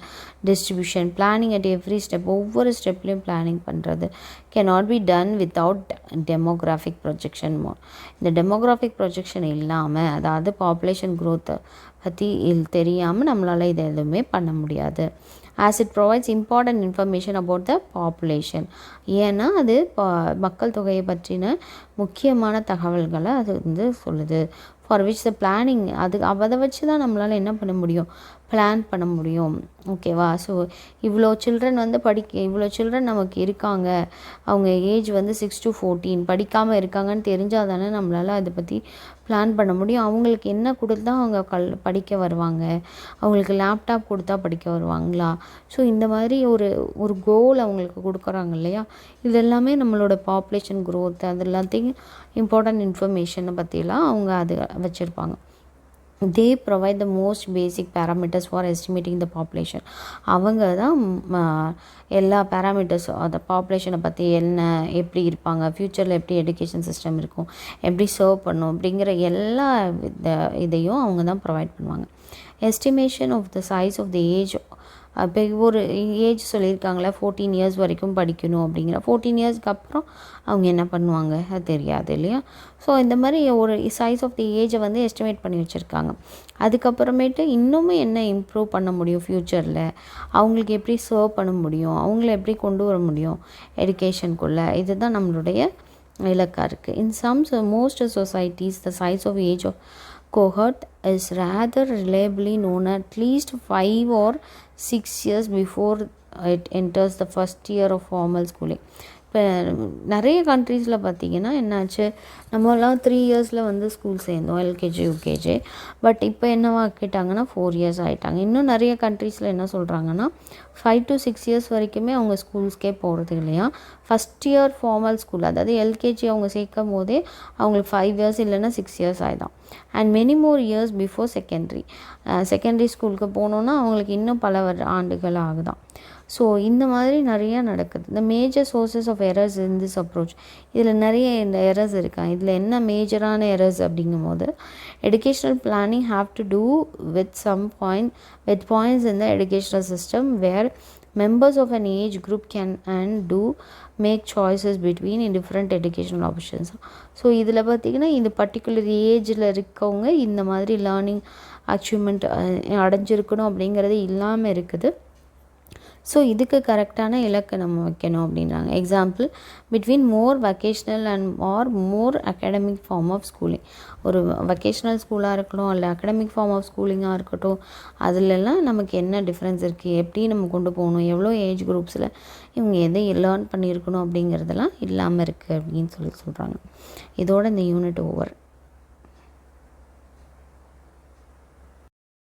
distribution, planning at every step, ஒவ்வொரு ஸ்டெப்லேயும் பிளானிங் பண்ணுறது cannot be done without demographic projection more. இந்த demographic projection இல்லாமல், அதாவது பாப்புலேஷன் க்ரோத்தை பற்றி தெரியாமல் நம்மளால் இதை எதுவுமே பண்ண முடியாது. as it provides important information about the population. ஏன்னா அது மக்கள் தொகையை பற்றின முக்கியமான தகவல்களை அது வந்து சொல்லுது. ஃபார் விச் த பிளானிங், அதை வச்சு தான் நம்மளால் என்ன பண்ண முடியும், பிளான் பண்ண முடியும். ஓகேவா? ஸோ இவ்வளோ சில்ட்ரன் வந்து இவ்வளோ சில்ட்ரன் நமக்கு இருக்காங்க, அவங்க ஏஜ் வந்து 6 to 14 படிக்காமல் இருக்காங்கன்னு தெரிஞ்சால் தானே நம்மளால் அதை பற்றி பிளான் பண்ண முடியும். அவங்களுக்கு என்ன கொடுத்தா அவங்க படிக்க வருவாங்க, அவங்களுக்கு லேப்டாப் கொடுத்தா படிக்க வருவாங்களா? ஸோ இந்த மாதிரி ஒரு கோல் அவங்களுக்கு கொடுக்குறாங்க இல்லையா? இது எல்லாமே நம்மளோட பாப்புலேஷன் க்ரோத், அது எல்லாத்தையும் இம்பார்ட்டன்ட் இன்ஃபர்மேஷனை பற்றிலாம் அவங்க அது வச்சுருப்பாங்க. they provide the most basic parameters for estimating the population. அவங்க தான் எல்லா பேராமீட்டர்ஸ், அந்த பாப்புலேஷனை பற்றி என்ன, எப்படி இருப்பாங்க, ஃப்யூச்சரில் எப்படி எஜுகேஷன் சிஸ்டம் இருக்கும், எப்படி சர்வ் பண்ணும் அப்படிங்கிற எல்லா இதையும் அவங்க தான் ப்ரொவைட் பண்ணுவாங்க. Estimation of the size of the age, இப்போ ஒரு ஏஜ் சொல்லியிருக்காங்களே 14 இயர்ஸ் வரைக்கும் படிக்கணும் அப்படிங்கிற, 14 இயர்ஸ்க்கு அப்புறம் அவங்க என்ன பண்ணுவாங்க அது தெரியாது இல்லையா? ஸோ இந்த மாதிரி ஒரு சைஸ் ஆஃப் தி ஏஜை வந்து எஸ்டிமேட் பண்ணி வச்சுருக்காங்க. அதுக்கப்புறமேட்டு இன்னுமே என்ன இம்ப்ரூவ் பண்ண முடியும் ஃப்யூச்சரில், அவங்களுக்கு எப்படி சர்வ் பண்ண முடியும், அவங்கள எப்படி கொண்டு வர முடியும் எஜுகேஷனுக்குள்ளே, இதுதான் நம்மளுடைய இலக்காக இருக்குது. In some most societies the size of age of cohort is rather reliably known at least 5 or 6 years before it enters the first year of formal schooling. இப்போ நிறைய கண்ட்ரீஸில் பார்த்திங்கன்னா என்னாச்சு, நம்மலாம் 3 இயர்ஸில் வந்து ஸ்கூல் சேர்ந்தோம், எல்கேஜி யூகேஜி. பட் இப்போ என்னவா ஆக்கிட்டாங்கன்னா 4 இயர்ஸ் ஆகிட்டாங்க. இன்னும் நிறைய கண்ட்ரீஸில் என்ன சொல்கிறாங்கன்னா 5 to 6 இயர்ஸ் வரைக்குமே அவங்க ஸ்கூல்ஸ்க்கே போகிறது இல்லையா. ஃபஸ்ட் இயர் ஃபார்மல் ஸ்கூல், அதாவது எல்கேஜி அவங்க சேர்க்கும் போதே அவங்களுக்கு 5 இயர்ஸ் இல்லைன்னா 6 இயர்ஸ் ஆகிடும். And many more years before secondary ஸ்கூலுக்கு போனோன்னா அவங்களுக்கு இன்னும் பல ஆண்டுகள் ஆகுதான். ஸோ இந்த மாதிரி நிறையா நடக்குது. இந்த major sources of errors in this approach, இதில் நிறைய எரர்ஸ் இருக்காங்க. இதில் என்ன மேஜரான எரர்ஸ் அப்படிங்கும்போது, educational planning have to do with points in the educational system where members of an age group can and do make choices between different educational options. So இதில் பார்த்திங்கன்னா இந்த பர்டிகுலர் ஏஜில் இருக்கவங்க இந்த மாதிரி லேர்னிங் அச்சீவ்மெண்ட் அடைஞ்சிருக்கணும் அப்படிங்கிறது இல்லாமல் இருக்குது. ஸோ இதுக்கு கரெக்டான இலக்கை நம்ம வைக்கணும் அப்படின்றாங்க. Example, between more vocational and more academic form of schooling. ஒரு வொகேஷ்னல் ஸ்கூலாக இருக்கட்டும், இல்லை அகாடமிக் ஃபார்ம் ஆஃப் ஸ்கூலிங்காக இருக்கட்டும், அதிலெல்லாம் நமக்கு என்ன டிஃப்ரென்ஸ் இருக்குது, எப்படி நம்ம கொண்டு போகணும், எவ்வளோ ஏஜ் குரூப்ஸில் இவங்க எதை லேர்ன் பண்ணியிருக்கணும் அப்படிங்கிறதெல்லாம் இல்லாமல் இருக்குது அப்படின்னு சொல்கிறாங்க. இதோட இந்த யூனிட் ஓவர்.